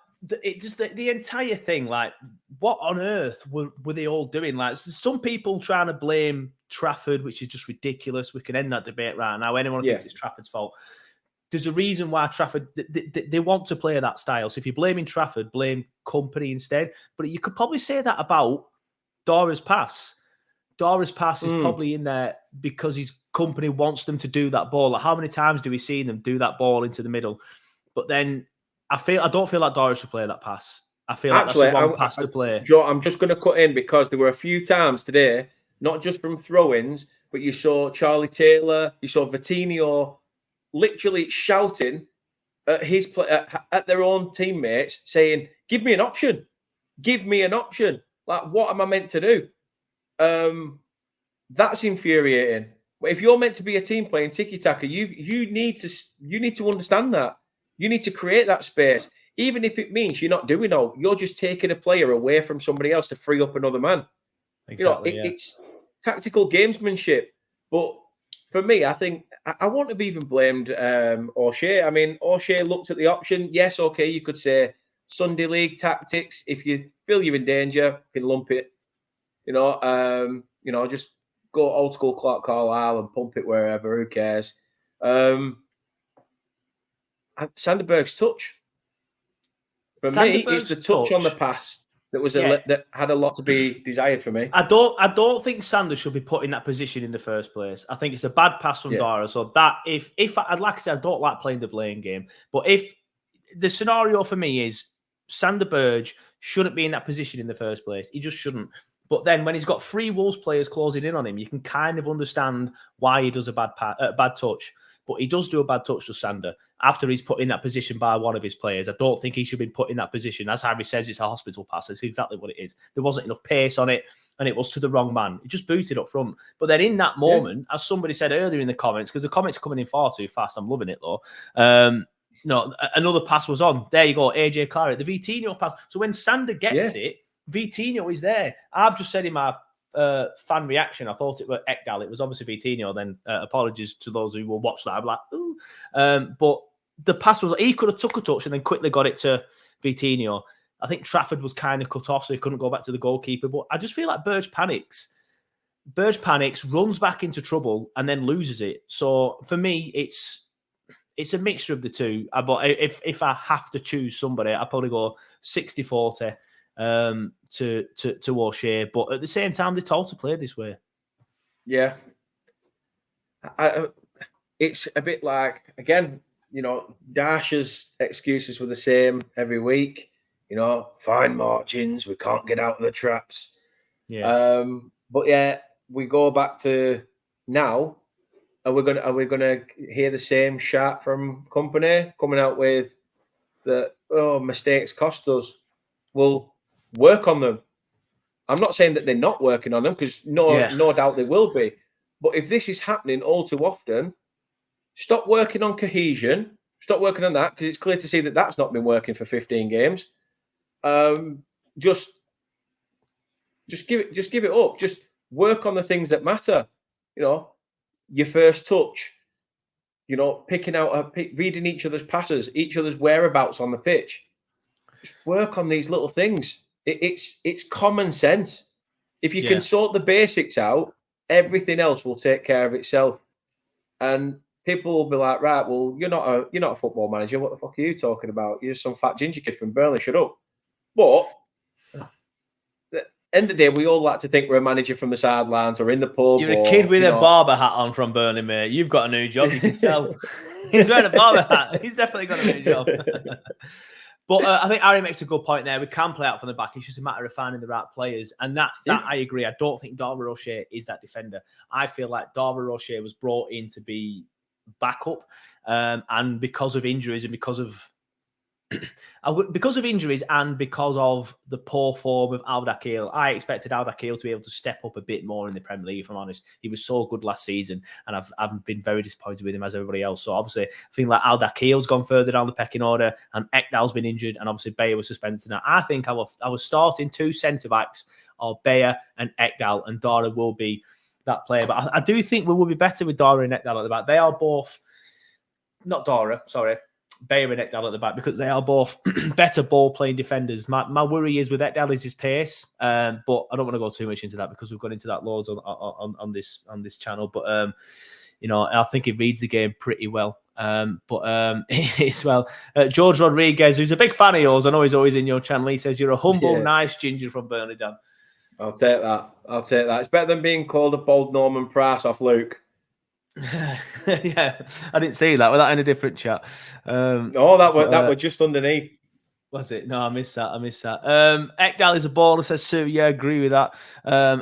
it just the entire thing, like what on earth were they all doing? Like some people trying to blame Trafford, which is just ridiculous. We can end that debate right now. Anyone thinks it's Trafford's fault. There's a reason why Trafford, they want to play that style. So if you're blaming Trafford, blame Company instead. But you could probably say that about Dora's pass. Dora's pass is probably in there because his Company wants them to do that ball. Like how many times do we see them do that ball into the middle? But then I don't feel like Dora should play that pass. I feel like that's the one pass to play. Joe, I'm just going to cut in because there were a few times today, not just from throw-ins, but you saw Charlie Taylor, you saw Vitinho literally shouting at at their own teammates, saying, "Give me an option, give me an option." Like, what am I meant to do? That's infuriating. But if you're meant to be a team playing tiki-taka, you need to understand that. You need to create that space, even if it means you're not doing all. You're just taking a player away from somebody else to free up another man. Exactly. It's tactical gamesmanship. But for me, I think I wouldn't have even blamed O'Shea. I mean, O'Shea looked at the option. Yes, okay, you could say Sunday League tactics. If you feel you're in danger, you can lump it. Just go old school Clark Carlisle and pump it wherever. Who cares? Sanderberg's touch. For me, it's the touch on the pass that was that had a lot to be desired for me. I don't think Sanders should be put in that position in the first place. I think it's a bad pass from Dara. So that if I'd like to say I don't like playing the blame game, but if the scenario for me is Sander Berge shouldn't be in that position in the first place. He just shouldn't. But then when he's got three Wolves players closing in on him, you can kind of understand why he does a bad touch. But he does do a bad touch to Sander after he's put in that position by one of his players. I don't think he should have been put in that position. As Harry says, it's a hospital pass. That's exactly what it is. There wasn't enough pace on it, and it was to the wrong man. It just booted up front. But then in that moment, as somebody said earlier in the comments, because the comments are coming in far too fast, I'm loving it though. Another pass was on. There you go, AJ Claret, the Vitinho pass. So when Sander gets it, Vitinho is there. I've just said in my fan reaction, I thought it were Ekdal. It was obviously Vitinho. Then apologies to those who will watch that. I'm like, ooh. But the pass was, he could have took a touch and then quickly got it to Vitinho. I think Trafford was kind of cut off, so he couldn't go back to the goalkeeper. But I just feel like Burge panics, runs back into trouble, and then loses it. So for me, it's a mixture of the two. But if I have to choose somebody, I'd probably go 60-40 to O'Shea. But at the same time, they're told to play this way. Yeah. It's a bit like, again, Darsh's excuses were the same every week. Fine margins, we can't get out of the traps. Yeah. But yeah, we go back to now. Are we gonna hear the same shat from Company coming out with the mistakes cost us? We'll work on them. I'm not saying that they're not working on them, because no doubt they will be. But if this is happening all too often, stop working on cohesion. Stop working on that, because it's clear to see that that's not been working for 15 games. Just give it up. Just work on the things that matter. Your first touch. Picking out, reading each other's passes, each other's whereabouts on the pitch. Just work on these little things. It's common sense. If you can sort the basics out, everything else will take care of itself. And people will be like, right, well, you're not a football manager. What the fuck are you talking about? You're some fat ginger kid from Burnley. Shut up. But End of the day, we all like to think we're a manager from the sidelines or in the pub. You're a or, kid with you a know. barber hat on from Burnley, mate. You've got a new job, you can tell. He's wearing a barber hat. He's definitely got a new job. But I think Harry makes a good point there. We can play out from the back. It's just a matter of finding the right players. And that I agree. I don't think Darwin O'Shea is that defender. I feel like Darwin O'Shea was brought in to be backup. And because of injuries and because of injuries and because of the poor form of Al-Dakhil, I expected Al-Dakhil to be able to step up a bit more in the Premier League, if I'm honest. He was so good last season, and I've been very disappointed with him as everybody else. So obviously, I think like Al-Dakhil's gone further down the pecking order, and Ekdal's been injured, and obviously Bayer was suspended tonight. I think I was starting two centre-backs of Bayer and Ekdal, and Dara will be that player. But I do think we will be better with Dara and Ekdal at the back. They are both... Not Dara, sorry. Bayer and Ekdal at the back, because they are both better ball-playing defenders. My worry is with Ekdal is his pace, but I don't want to go too much into that because we've got into that loads on this channel. But I think he reads the game pretty well. As well, George Rodriguez, who's a big fan of yours, I know he's always in your channel. He says you're a humble, nice ginger from Burnley, Dan. I'll take that. It's better than being called a bold Norman Price off Luke. Yeah, I didn't see that. Was that in a different chat? No, that was just underneath. Was it? No, I missed that. Ekdal is a baller, says Sue. Yeah, I agree with that.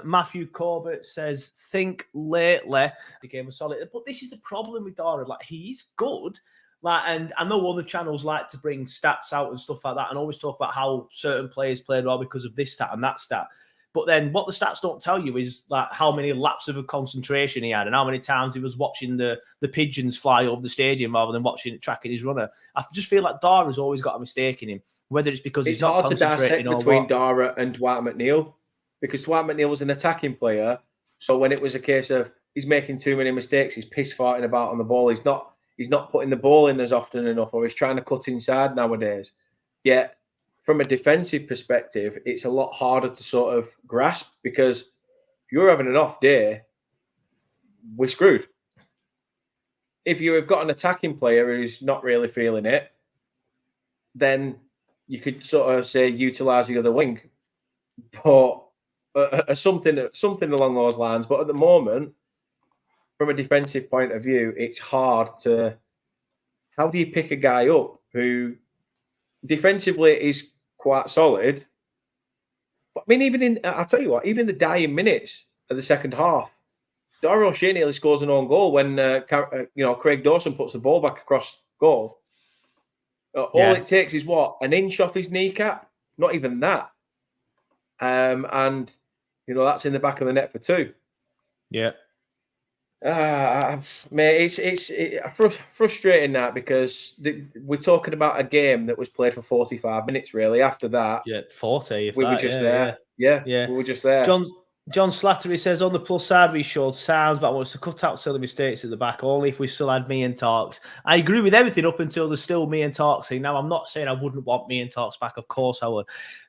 Matthew Corbett says, think lately the game was solid. But this is a problem with Dara. Like, he's good. And I know other channels like to bring stats out and stuff like that and always talk about how certain players played well because of this stat and that stat. But then what the stats don't tell you is like how many laps of concentration he had and how many times he was watching the pigeons fly over the stadium rather than tracking his runner. I just feel like Dara's always got a mistake in him, whether it's because he's not concentrating or what. It's hard to dissect between Dara and Dwight McNeil, because Dwight McNeil was an attacking player. So when it was a case of he's making too many mistakes, he's piss farting about on the ball, he's not putting the ball in as often enough, or he's trying to cut inside nowadays. Yet, from a defensive perspective, it's a lot harder to sort of grasp, because if you're having an off day, we're screwed. If you've got an attacking player who's not really feeling it, then you could sort of say utilize the other wing, but something along those lines. But at the moment, from a defensive point of view, it's hard to. How do you pick a guy up who defensively is quite solid? But I mean, I'll tell you what, even in the dying minutes of the second half, Dara O'Shea nearly scores an own goal when Craig Dawson puts the ball back across goal. All it takes is an inch off his kneecap, not even that, and that's in the back of the net for two. Yeah. Mate, it's frustrating that, because we're talking about a game that was played for 45 minutes. Really, after that, 40. We were just there. Yeah, we were just there. John Slattery says, on the plus side, we showed sounds, but I want us to cut out silly mistakes at the back, only if we still had me and Tarks. I agree with everything up until there's still me and Tarks. Now, I'm not saying I wouldn't want me and Tarks back. Of course I would.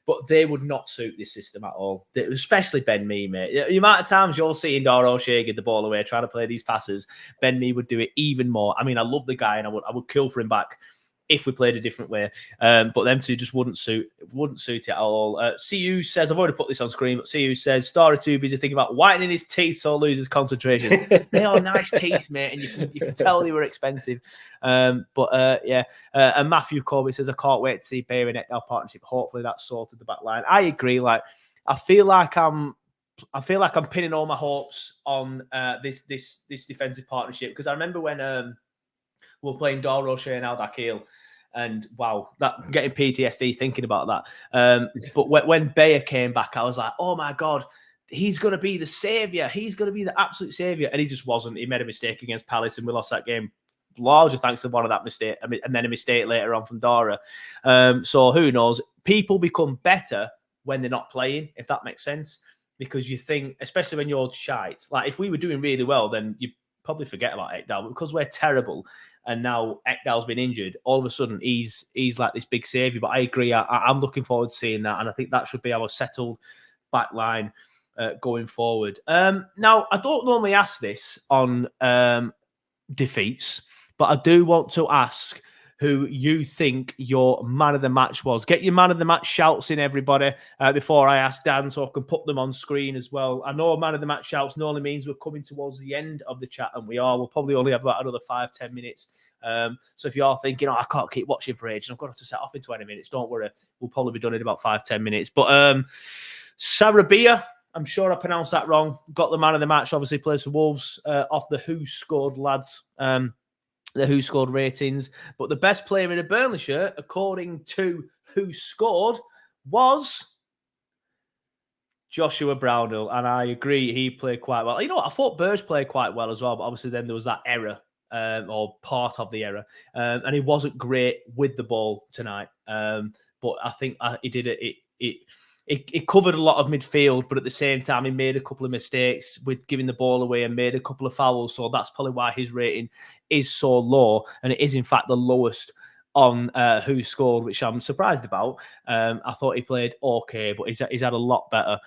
But they would not suit this system at all. Especially Ben Mee, mate. The amount of times you're seeing Dara O'Shea get the ball away, trying to play these passes, Ben Mee would do it even more. I mean, I love the guy, and I would kill for him back if we played a different way. But them two just wouldn't suit it at all. CU says, I've already put this on screen, but CU says, Star too busy thinking about whitening his teeth so loses concentration. They are nice teeth, mate, and you can tell they were expensive. And Matthew Corbett says, I can't wait to see Bayer and Ekdal partnership. Hopefully that's sorted the back line. I agree. I feel like I'm pinning all my hopes on this defensive partnership, because I remember when we were playing Dara O'Shea and Al-Dakhil, and wow, that getting PTSD thinking about that. But when Bayer came back, I was like, oh my God, he's going to be the saviour. He's going to be the absolute saviour. And he just wasn't. He made a mistake against Palace and we lost that game largely thanks to one of that mistake, and then a mistake later on from Dara. So who knows? People become better when they're not playing, if that makes sense. Because you think, especially when you're shite, like if we were doing really well, then you probably forget about Ekdal. But because we're terrible, and now Ekdal's been injured, all of a sudden he's like this big saviour. But I agree, I'm looking forward to seeing that, and I think that should be our settled back line going forward. Now, I don't normally ask this on defeats, but I do want to ask who you think your man of the match was. Get your man of the match shouts in, everybody, before I ask Dan, so I can put them on screen as well. I know man of the match shouts normally means we're coming towards the end of the chat, and we are. We'll probably only have about another 5-10 minutes. So if you are thinking, I can't keep watching for ages, I've got to set off in 20 minutes, don't worry. We'll probably be done in about 5-10 minutes. But Sarabia, I'm sure I pronounced that wrong, got the man of the match, obviously plays for Wolves, off the Who Scored lads, the Who Scored ratings. But the best player in a Burnley shirt, according to Who Scored, was Joshua Brownhill. And I agree, he played quite well. You know what, I thought Burge played quite well as well, but obviously then there was that error, or part of the error. And he wasn't great with the ball tonight. But I think he did it covered a lot of midfield, but at the same time, he made a couple of mistakes with giving the ball away and made a couple of fouls. So that's probably why his rating is so low. And it is, in fact, the lowest on Who Scored, which I'm surprised about. I thought he played okay, but he's had a lot better.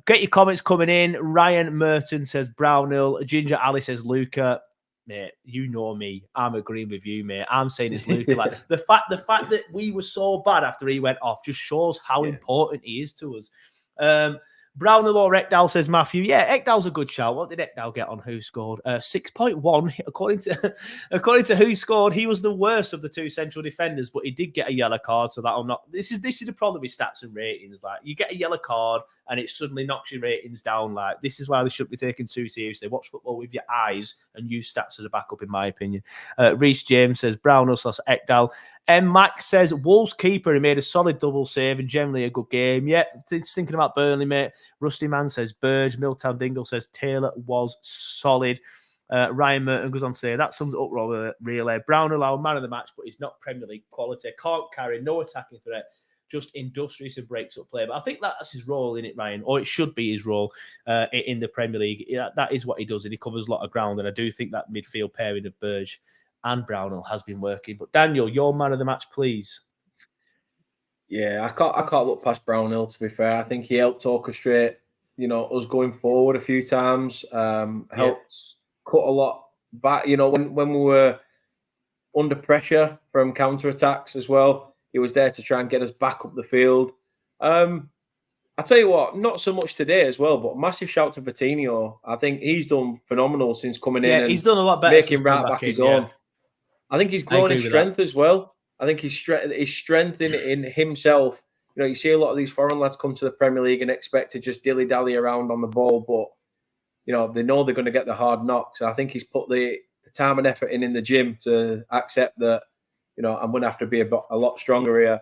Get your comments coming in. Ryan Merton says Brownhill. Ginger Ali says Luca. Mate, you know me. I'm agreeing with you, mate. I'm saying it's Luca. Like the fact that we were so bad after he went off just shows how important he is to us. Brownhill or Ekdal says Matthew. Yeah, Ekdal's a good shout. What did Ekdal get on Who Scored? 6.1. According to Who Scored, he was the worst of the two central defenders, but he did get a yellow card, so that'll not. This is the problem with stats and ratings. Like you get a yellow card and it suddenly knocks your ratings down. Like this is why they shouldn't be taken too seriously. Watch football with your eyes and use stats as a backup, in my opinion. Reece James says Brownhill / Ekdal. Max says Wolves keeper, he made a solid double save and generally a good game. Yeah, thinking about Burnley, mate. Rusty Man says Burge. Milltown Dingle says Taylor was solid. Ryan Merton goes on to say that sums it up really. Brownhill, our man of the match, but he's not Premier League quality. Can't carry, no attacking threat, just industrious and breaks up play. But I think that's his role in it, Ryan, or it should be his role in the Premier League. That is what he does, and he covers a lot of ground. And I do think that midfield pairing of Burge and Brownhill has been working. But Daniel, your man of the match, please. Yeah, I can't look past Brownhill, to be fair. I think he helped orchestrate, us going forward a few times. Helped cut a lot back. When we were under pressure from counter-attacks as well, he was there to try and get us back up the field. I tell you what, not so much today as well, but massive shout to Vitinho. I think he's done phenomenal since coming in. And he's done a lot better, making right back his own. I think he's grown in strength as well. I think his strength in himself. You see a lot of these foreign lads come to the Premier League and expect to just dilly-dally around on the ball, but they know they're going to get the hard knocks. I think he's put the time and effort in the gym to accept that, I'm going to have to be a lot stronger here.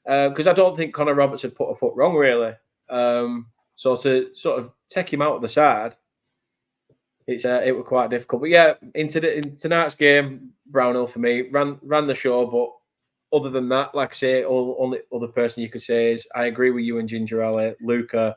Because I don't think Connor Roberts had put a foot wrong, really. So to sort of take him out of the side, it was quite difficult. But yeah, in tonight's game, Brownhill for me ran the show. But other than that, like I say, only other person you could say is I agree with you and Ginger Ali, Luca.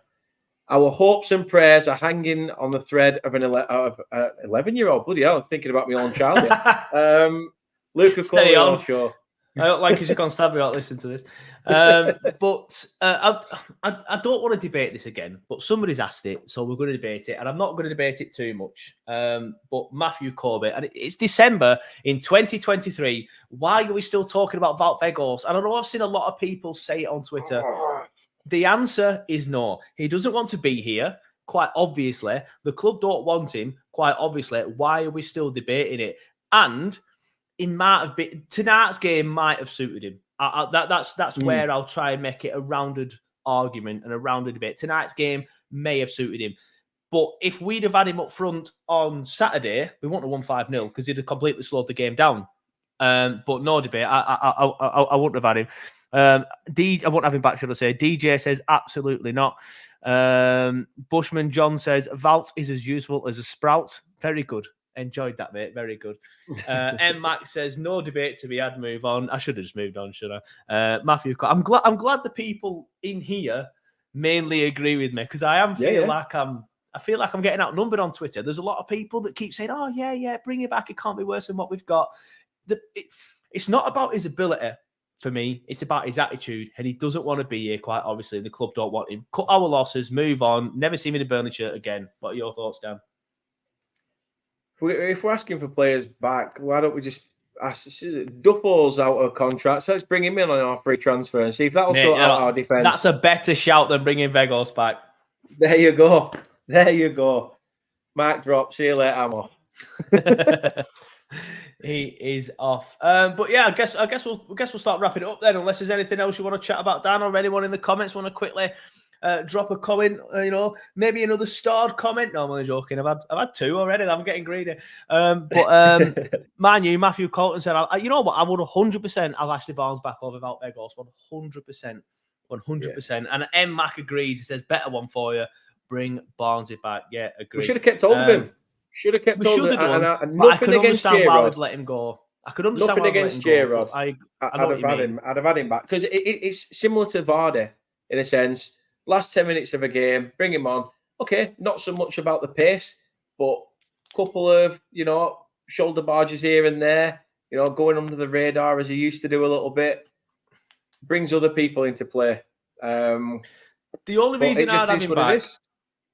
Our hopes and prayers are hanging on the thread of an 11-year-old. Bloody hell, thinking about my own child here. Luca Coley on show. I don't like as you can't stab me out listening to this. But I don't want to debate this again, but somebody's asked it, so we're going to debate it. And I'm not going to debate it too much. But Matthew Corbett, and it's December in 2023. Why are we still talking about Wout Weghorst? And I know I've seen a lot of people say it on Twitter. The answer is no. He doesn't want to be here, quite obviously. The club don't want him, quite obviously. Why are we still debating it? And it might have been tonight's game might have suited him. That's where I'll try and make it a rounded argument and a rounded debate. Tonight's game may have suited him, but if we'd have had him up front on Saturday, we wouldn't have won 5-0 because he'd have completely slowed the game down. But no debate. I wouldn't have had him. I won't have him back, should I say. DJ says absolutely not. Bushman John says Wout is as useful as a sprout. Very good. Enjoyed that, mate. Very good. M. Max says no debate to be had. Move on. I should have just moved on, should I? Matthew, I'm glad the people in here mainly agree with me because I feel like I'm getting outnumbered on Twitter. There's a lot of people that keep saying, "Oh yeah, bring it back. It can't be worse than what we've got." It's not about his ability for me. It's about his attitude, and he doesn't want to be here. Quite obviously, the club don't want him. Cut our losses. Move on. Never see him in a Burnley shirt again. What are your thoughts, Dan? If we're asking for players back, why don't we just Duffo's out of contract, so let's bring him in on our free transfer and see if that'll sort out our defence. That's a better shout than bringing Vegos back. There you go. There you go. Mic drop. See you later. I'm off. He is off. But yeah, I guess we'll start wrapping it up then. Unless there's anything else you want to chat about, Dan, or anyone in the comments want to quickly drop a comment. Maybe another starred comment. No, I'm only joking. I've had two already. I'm getting greedy. But mind you, Matthew Colton said, you know what? I would 100% have Ashley Barnes back over Wout Weghorst. 100%. And M Mac agrees. He says, better one for you. Bring Barnesy back. Yeah, agree. We should have kept hold of him. Should have kept hold of him. And nothing against J-Rod. Why I'd let him go. I could understand nothing against J-Rod. I'd have had him back because it's similar to Vardy in a sense. Last 10 minutes of a game, bring him on. Okay, not so much about the pace, but a couple of shoulder barges here and there. Going under the radar as he used to do a little bit, brings other people into play. The only reason I'd have him back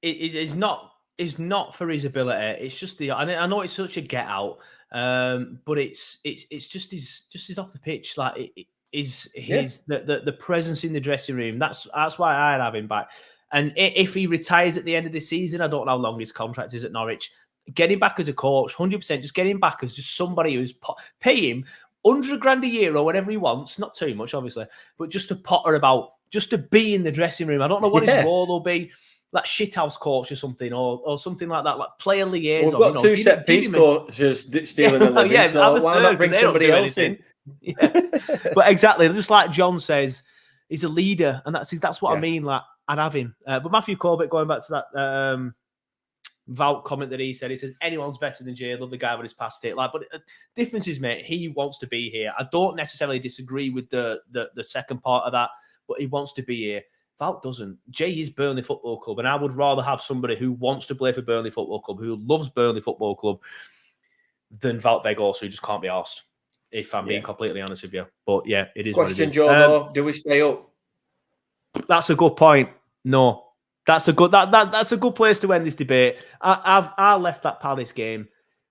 is not for his ability. It's just I know it's such a get out, but it's just his off the pitch. Like the presence in the dressing room. That's why I'd have him back. And if he retires at the end of the season, I don't know how long his contract is at Norwich. Get him back as a coach, 100%. Just get him back as just somebody who's pay him $100,000 a year or whatever he wants. Not too much, obviously, but just to potter about, just to be in the dressing room. I don't know what his role will be. Like shithouse coach or something, or something like that, like player liaison. We've got two set piece coaches stealing the living, so why not bring somebody else in? Yeah. But exactly, just like John says, he's a leader, and that's what I mean. Like I'd have him. But Matthew Corbett, going back to that Wout comment that he said anyone's better than Jay. I love the guy with his past it. Like, but difference is, mate, he wants to be here. I don't necessarily disagree with the second part of that, but he wants to be here. Wout doesn't. Jay is Burnley Football Club, and I would rather have somebody who wants to play for Burnley Football Club, who loves Burnley Football Club, than Wout Weghorst, who just can't be arsed, if I'm being completely honest with you. But yeah, it is Question, what it is. Joe, do we stay up? That's a good point. No. That's a good place to end this debate. I left that Palace game,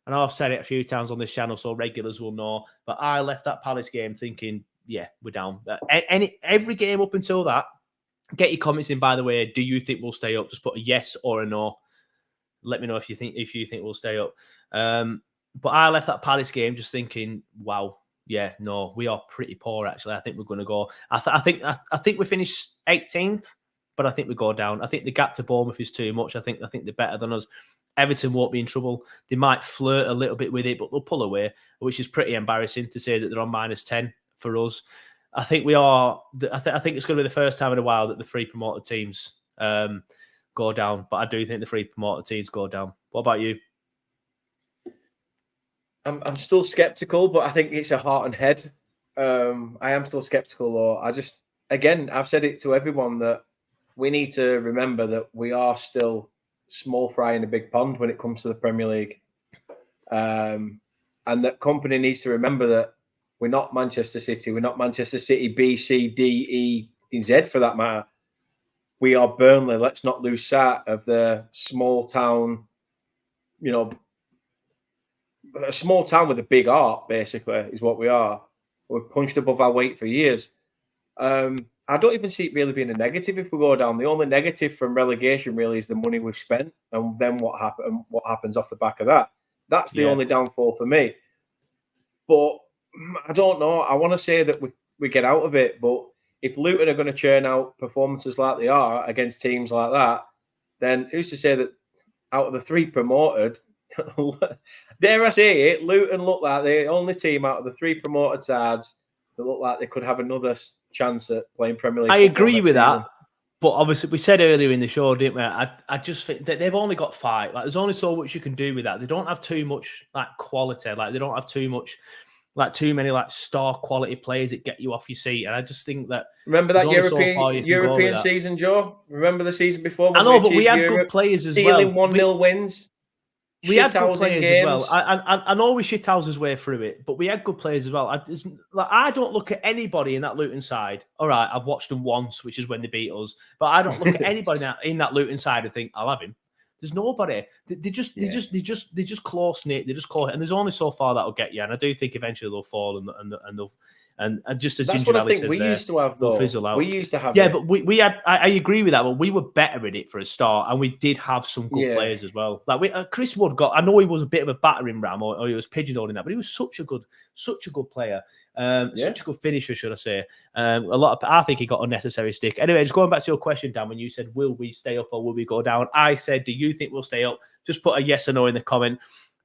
and I've said it a few times on this channel, so regulars will know, but I left that Palace game thinking, yeah, we're down. Every game up until that. Get your comments in, by the way. Do you think we'll stay up? Just put a yes or a no. Let me know if you think we'll stay up. But I left that Palace game just thinking, wow, yeah, no, we are pretty poor actually. I think we're going to go. I think we finished 18th, but I think we go down. I think the gap to Bournemouth is too much. I think they're better than us. Everton won't be in trouble. They might flirt a little bit with it, but they'll pull away, which is pretty embarrassing to say that they're on -10 for us. I think we are. I think it's going to be the first time in a while that the three promoted teams go down. But I do think the three promoted teams go down. What about you? I'm still skeptical, but I think it's a heart and head. I am still skeptical, though. I've said it to everyone that we need to remember that we are still small fry in a big pond when it comes to the Premier League, and that company needs to remember that. We're not Manchester City. We're not Manchester City B, C, D, E, and Z for that matter. We are Burnley. Let's not lose sight of the small town, a small town with a big heart, basically, is what we are. We're punched above our weight for years. I don't even see it really being a negative if we go down. The only negative from relegation really is the money we've spent and then what happens off the back of that. That's the only downfall for me. But I don't know. I want to say that we get out of it, but if Luton are going to churn out performances like they are against teams like that, then who's to say that out of the three promoted, dare I say it, Luton look like the only team out of the three promoted sides that look like they could have another chance at playing Premier League. I agree with that, but obviously we said earlier in the show, didn't we? I just think that they've only got 5. Like, there's only so much you can do with that. They don't have too much like quality. Like, they don't have too many star quality players that get you off your seat. And I just think that remember that European season, Joe. Remember the season before? I know, but we had good players as well. Stealing 1-0 wins. We had good players as well. I know we shithoused way through it, but we had good players as well. I don't look at anybody in that Luton side. All right, I've watched them once, which is when they beat us. But I don't look at anybody in that Luton side and think I'll have him. There's nobody. They just close knit. They just close, and there's only so far that'll get you. And I do think eventually they'll fall and they'll. And just as That's Ginger what I Ali think says, we used to have, though. fizzle out. We used to have, yeah, but we had. I agree with that, but we were better at it for a start, and we did have some good Yeah. players as well. Like Chris Wood got. I know he was a bit of a battering ram, or he was pigeonholing that, but he was such a good player, such a good finisher, should I say? I think he got unnecessary stick. Anyway, just going back to your question, Dan, when you said, "Will we stay up or will we go down?" I said, "Do you think we'll stay up?" Just put a yes or no in the comment.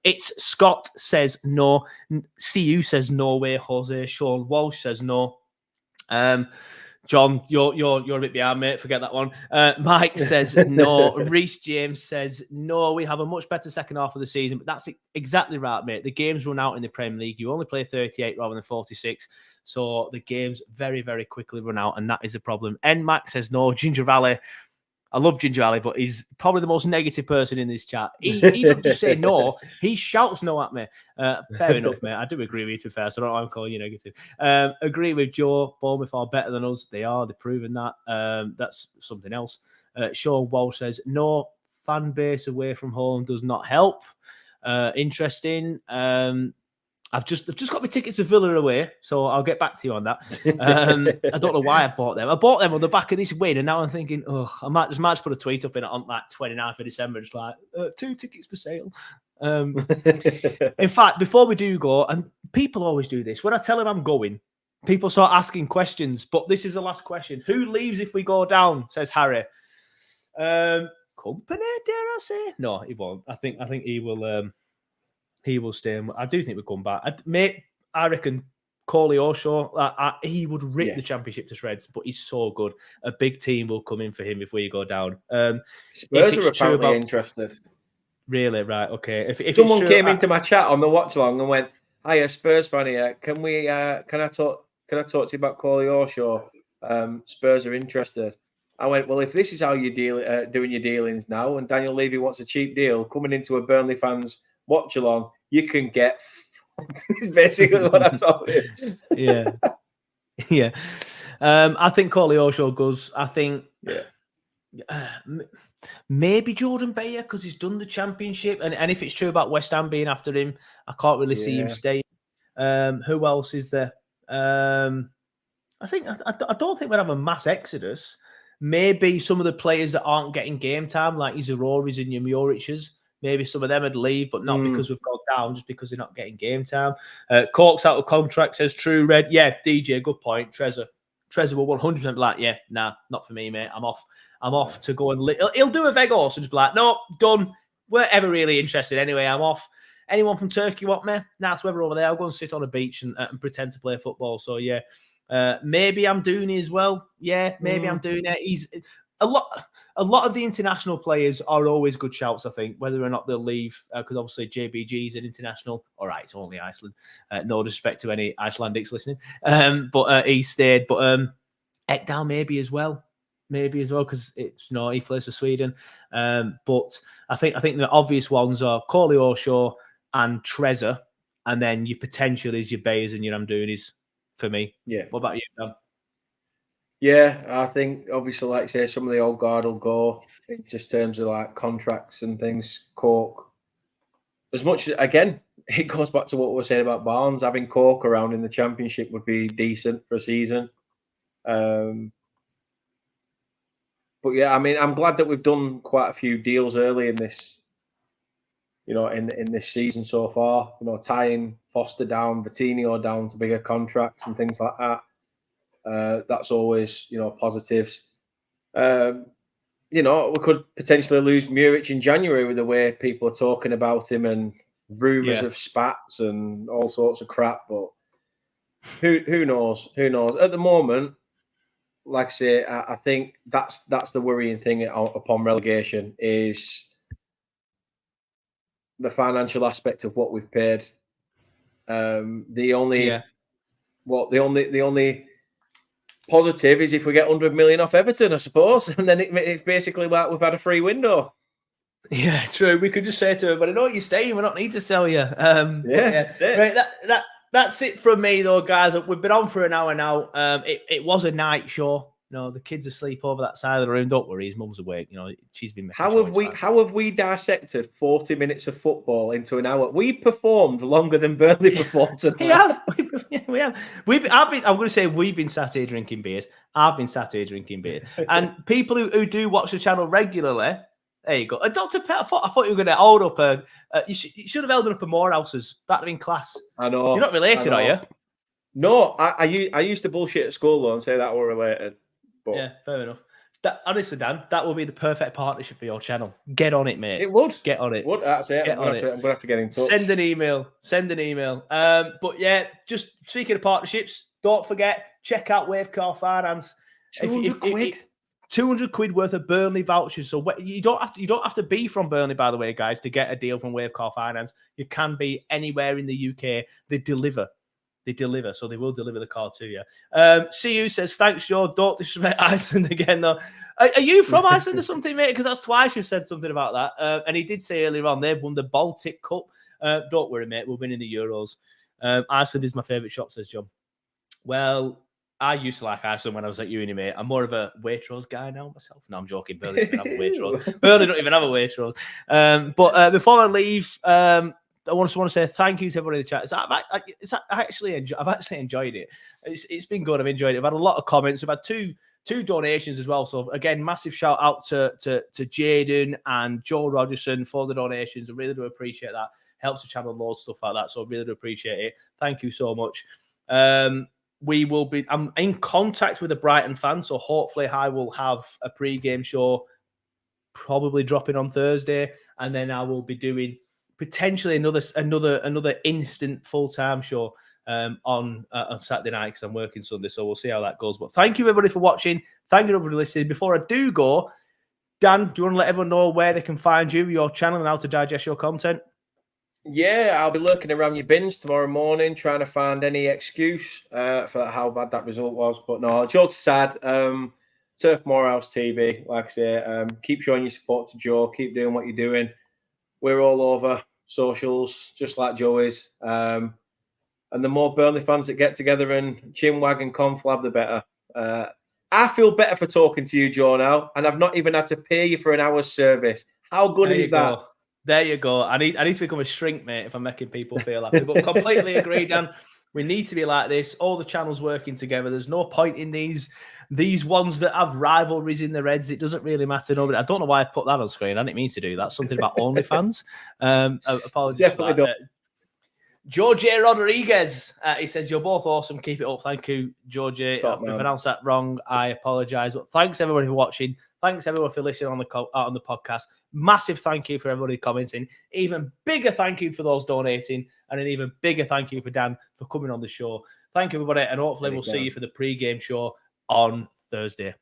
It's Scott says no. CU says no way. Jose Sean Walsh says no. John, you're a bit behind, mate. Forget that one. Mike says no. Reece James says no. We have a much better second half of the season, but that's exactly right, mate. The games run out in the Premier League. You only play 38 rather than 46, so the games very, very quickly run out, and that is a problem. Mac says no. Ginger Valley. I love Ginger Ali, but he's probably the most negative person in this chat. He doesn't just say no, he shouts no at me. Fair enough, mate. I do agree with you, to be fair, so I don't know why I'm calling you negative. Agree with Joe. Bournemouth are better than us. They are. They've proven that. That's something else. Sean Walsh says, no, fan base away from home does not help. Interesting. I've just got my tickets for Villa away, so I'll get back to you on that. I don't know why I bought them. I bought them on the back of this win, and now I'm thinking, I might just put a tweet up in it on like 29th of December, just like 2 tickets for sale. In fact, before we do go, and people always do this, when I tell them I'm going, people start asking questions. But this is the last question: who leaves if we go down? Says Harry. Company, dare I say? No, he won't. I think he will. He will stay. I do think we'll come back. I reckon Corley Oshaw, he would rip the Championship to shreds, but he's so good. A big team will come in for him if we go down. Spurs are apparently interested. Really? Right. Okay. If someone came into my chat on the watch along and went, "Hiya, Spurs fan here. Can I talk to you about Corley Oshaw? Spurs are interested." I went, "Well, if this is how you're doing your dealings now, and Daniel Levy wants a cheap deal coming into a Burnley fans watch along, you can get." Basically what I told him. Yeah. I think Corley Oshaw goes. I think maybe Jordan Bayer, because he's done the Championship, and if it's true about West Ham being after him, I can't really see him staying. Who else is there? I don't think we'd have a mass exodus. Maybe some of the players that aren't getting game time, like Izarori's and Yumurich's, maybe some of them would leave, but not because we've gone down, just because they're not getting game time. Cork's out of contract, says True Red. Yeah, DJ, good point. Trezor will 100% be like, yeah, nah, not for me, mate. I'm off to go and... He'll do a Vegos and just be like, no, done. We're ever really interested anyway. I'm off. Anyone from Turkey want me? Nah, it's weather over there. I'll go and sit on a beach and pretend to play football. So, yeah. Maybe I'm doing it as well. Yeah, maybe I'm doing it. He's... A lot of the international players are always good shouts, I think, whether or not they'll leave, because obviously JBG is an international. All right, it's only Iceland. No disrespect to any Icelandics listening. But he stayed. But Ekdal maybe as well, because it's he plays for Sweden. But I think the obvious ones are Corley Oshaw and Trezor, and then your potential is your Bayers and your Amdounis for me. Yeah. What about you, Dan? Yeah, I think obviously, like I say, some of the old guard will go in just terms of like contracts and things. Cork, as much as, again, it goes back to what we were saying about Barnes. Having Cork around in the Championship would be decent for a season. But yeah, I mean, I'm glad that we've done quite a few deals early in this, in this season so far. Tying Foster down, Vitinho down to bigger contracts and things like that. That's always, positives. We could potentially lose Muric in January with the way people are talking about him and rumours of spats and all sorts of crap. But who knows? Who knows? At the moment, like I say, I think that's the worrying thing upon relegation is the financial aspect of what we've paid. The only positive is if we get 100 million off Everton, I suppose, and then it's basically like we've had a free window. Yeah, true. We could just say to everybody, "No, you're staying. We don't need to sell you." That's it. Right, that's it from me, though, guys. We've been on for an hour now. It was a night show. The kids asleep over that side of the room. Don't worry, his mum's awake. She's been making How sure have he's we fine. how have we dissected 40 minutes of football into an hour? We've performed longer than Burnley performed tonight. We have. I'm going to say we've been sat here drinking beers. I've been sat here drinking beer. And people who do watch the channel regularly, there you go. Dr. Pet, I thought you were going to hold up you should have held up a Morehouse's. That'd have been class. I know. You're not related, are you? No, I used to bullshit at school though and say that we're related. But yeah, fair enough. Honestly, Dan, that will be the perfect partnership for your channel. Get on it, mate. It would. Get on it. That's it. I'm going to have to get in touch. Send an email. But yeah, just speaking of partnerships, don't forget, check out Wavecar Finance. 200 quid. 200 quid worth of Burnley vouchers. So you don't have to be from Burnley, by the way, guys, to get a deal from Wavecar Finance. You can be anywhere in the UK. They deliver. So they will deliver the car to you. CU says, thanks, Joe. Don't disrespect Iceland again, though. Are you from Iceland or something, mate? Because that's twice you've said something about that. And he did say earlier on, they've won the Baltic Cup. Don't worry, mate. We're winning the Euros. Iceland is my favourite shop, says John. Well, I used to like Iceland when I was at uni, mate. I'm more of a Waitrose guy now myself. No, I'm joking. Burnley don't even have a Waitrose. Burnley don't even have a Waitrose. But before I leave, I just want to say thank you to everybody in the chat. I've actually enjoyed it. It's been good. I've enjoyed it. I've had a lot of comments. I've had two donations as well. So again, massive shout out to Jaden and Joel Rogerson for the donations. I really do appreciate that. Helps the channel loads, stuff like that. So I really do appreciate it. Thank you so much. I'm in contact with the Brighton fans, so hopefully I will have a pre-game show probably dropping on Thursday, and then I will be doing potentially another instant full-time show on Saturday night because I'm working Sunday, so we'll see how that goes. But thank you everybody for watching. Thank you everybody for listening. Before I do go, Dan, do you want to let everyone know where they can find you, your channel, and how to digest your content? Yeah, I'll be lurking around your bins tomorrow morning, trying to find any excuse for how bad that result was. But no, jokes aside, Turf Morehouse TV, like I say, keep showing your support to Joe. Keep doing what you're doing. We're all over socials, just like Joe is. And the more Burnley fans that get together and chinwag and conflab, the better. I feel better for talking to you, Joe, now, and I've not even had to pay you for an hour's service. How good is that? There you go. I need to become a shrink, mate, if I'm making people feel happy. But completely agree, Dan. We need to be like this. All the channels working together. There's no point in these ones that have rivalries in their heads. It doesn't really matter. Nobody. I don't know why I put that on screen. I didn't mean to do that. Something about OnlyFans. Apologies. Definitely for that. George Rodriguez, he says, you're both awesome. Keep it up. Thank you, George. If I pronounced that wrong, I apologize. But thanks, everybody, for watching. Thanks, everyone, for listening on the podcast. Massive thank you for everybody commenting. Even bigger thank you for those donating. And an even bigger thank you for Dan for coming on the show. Thank you, everybody. And hopefully we'll see you for the pre-game show on Thursday.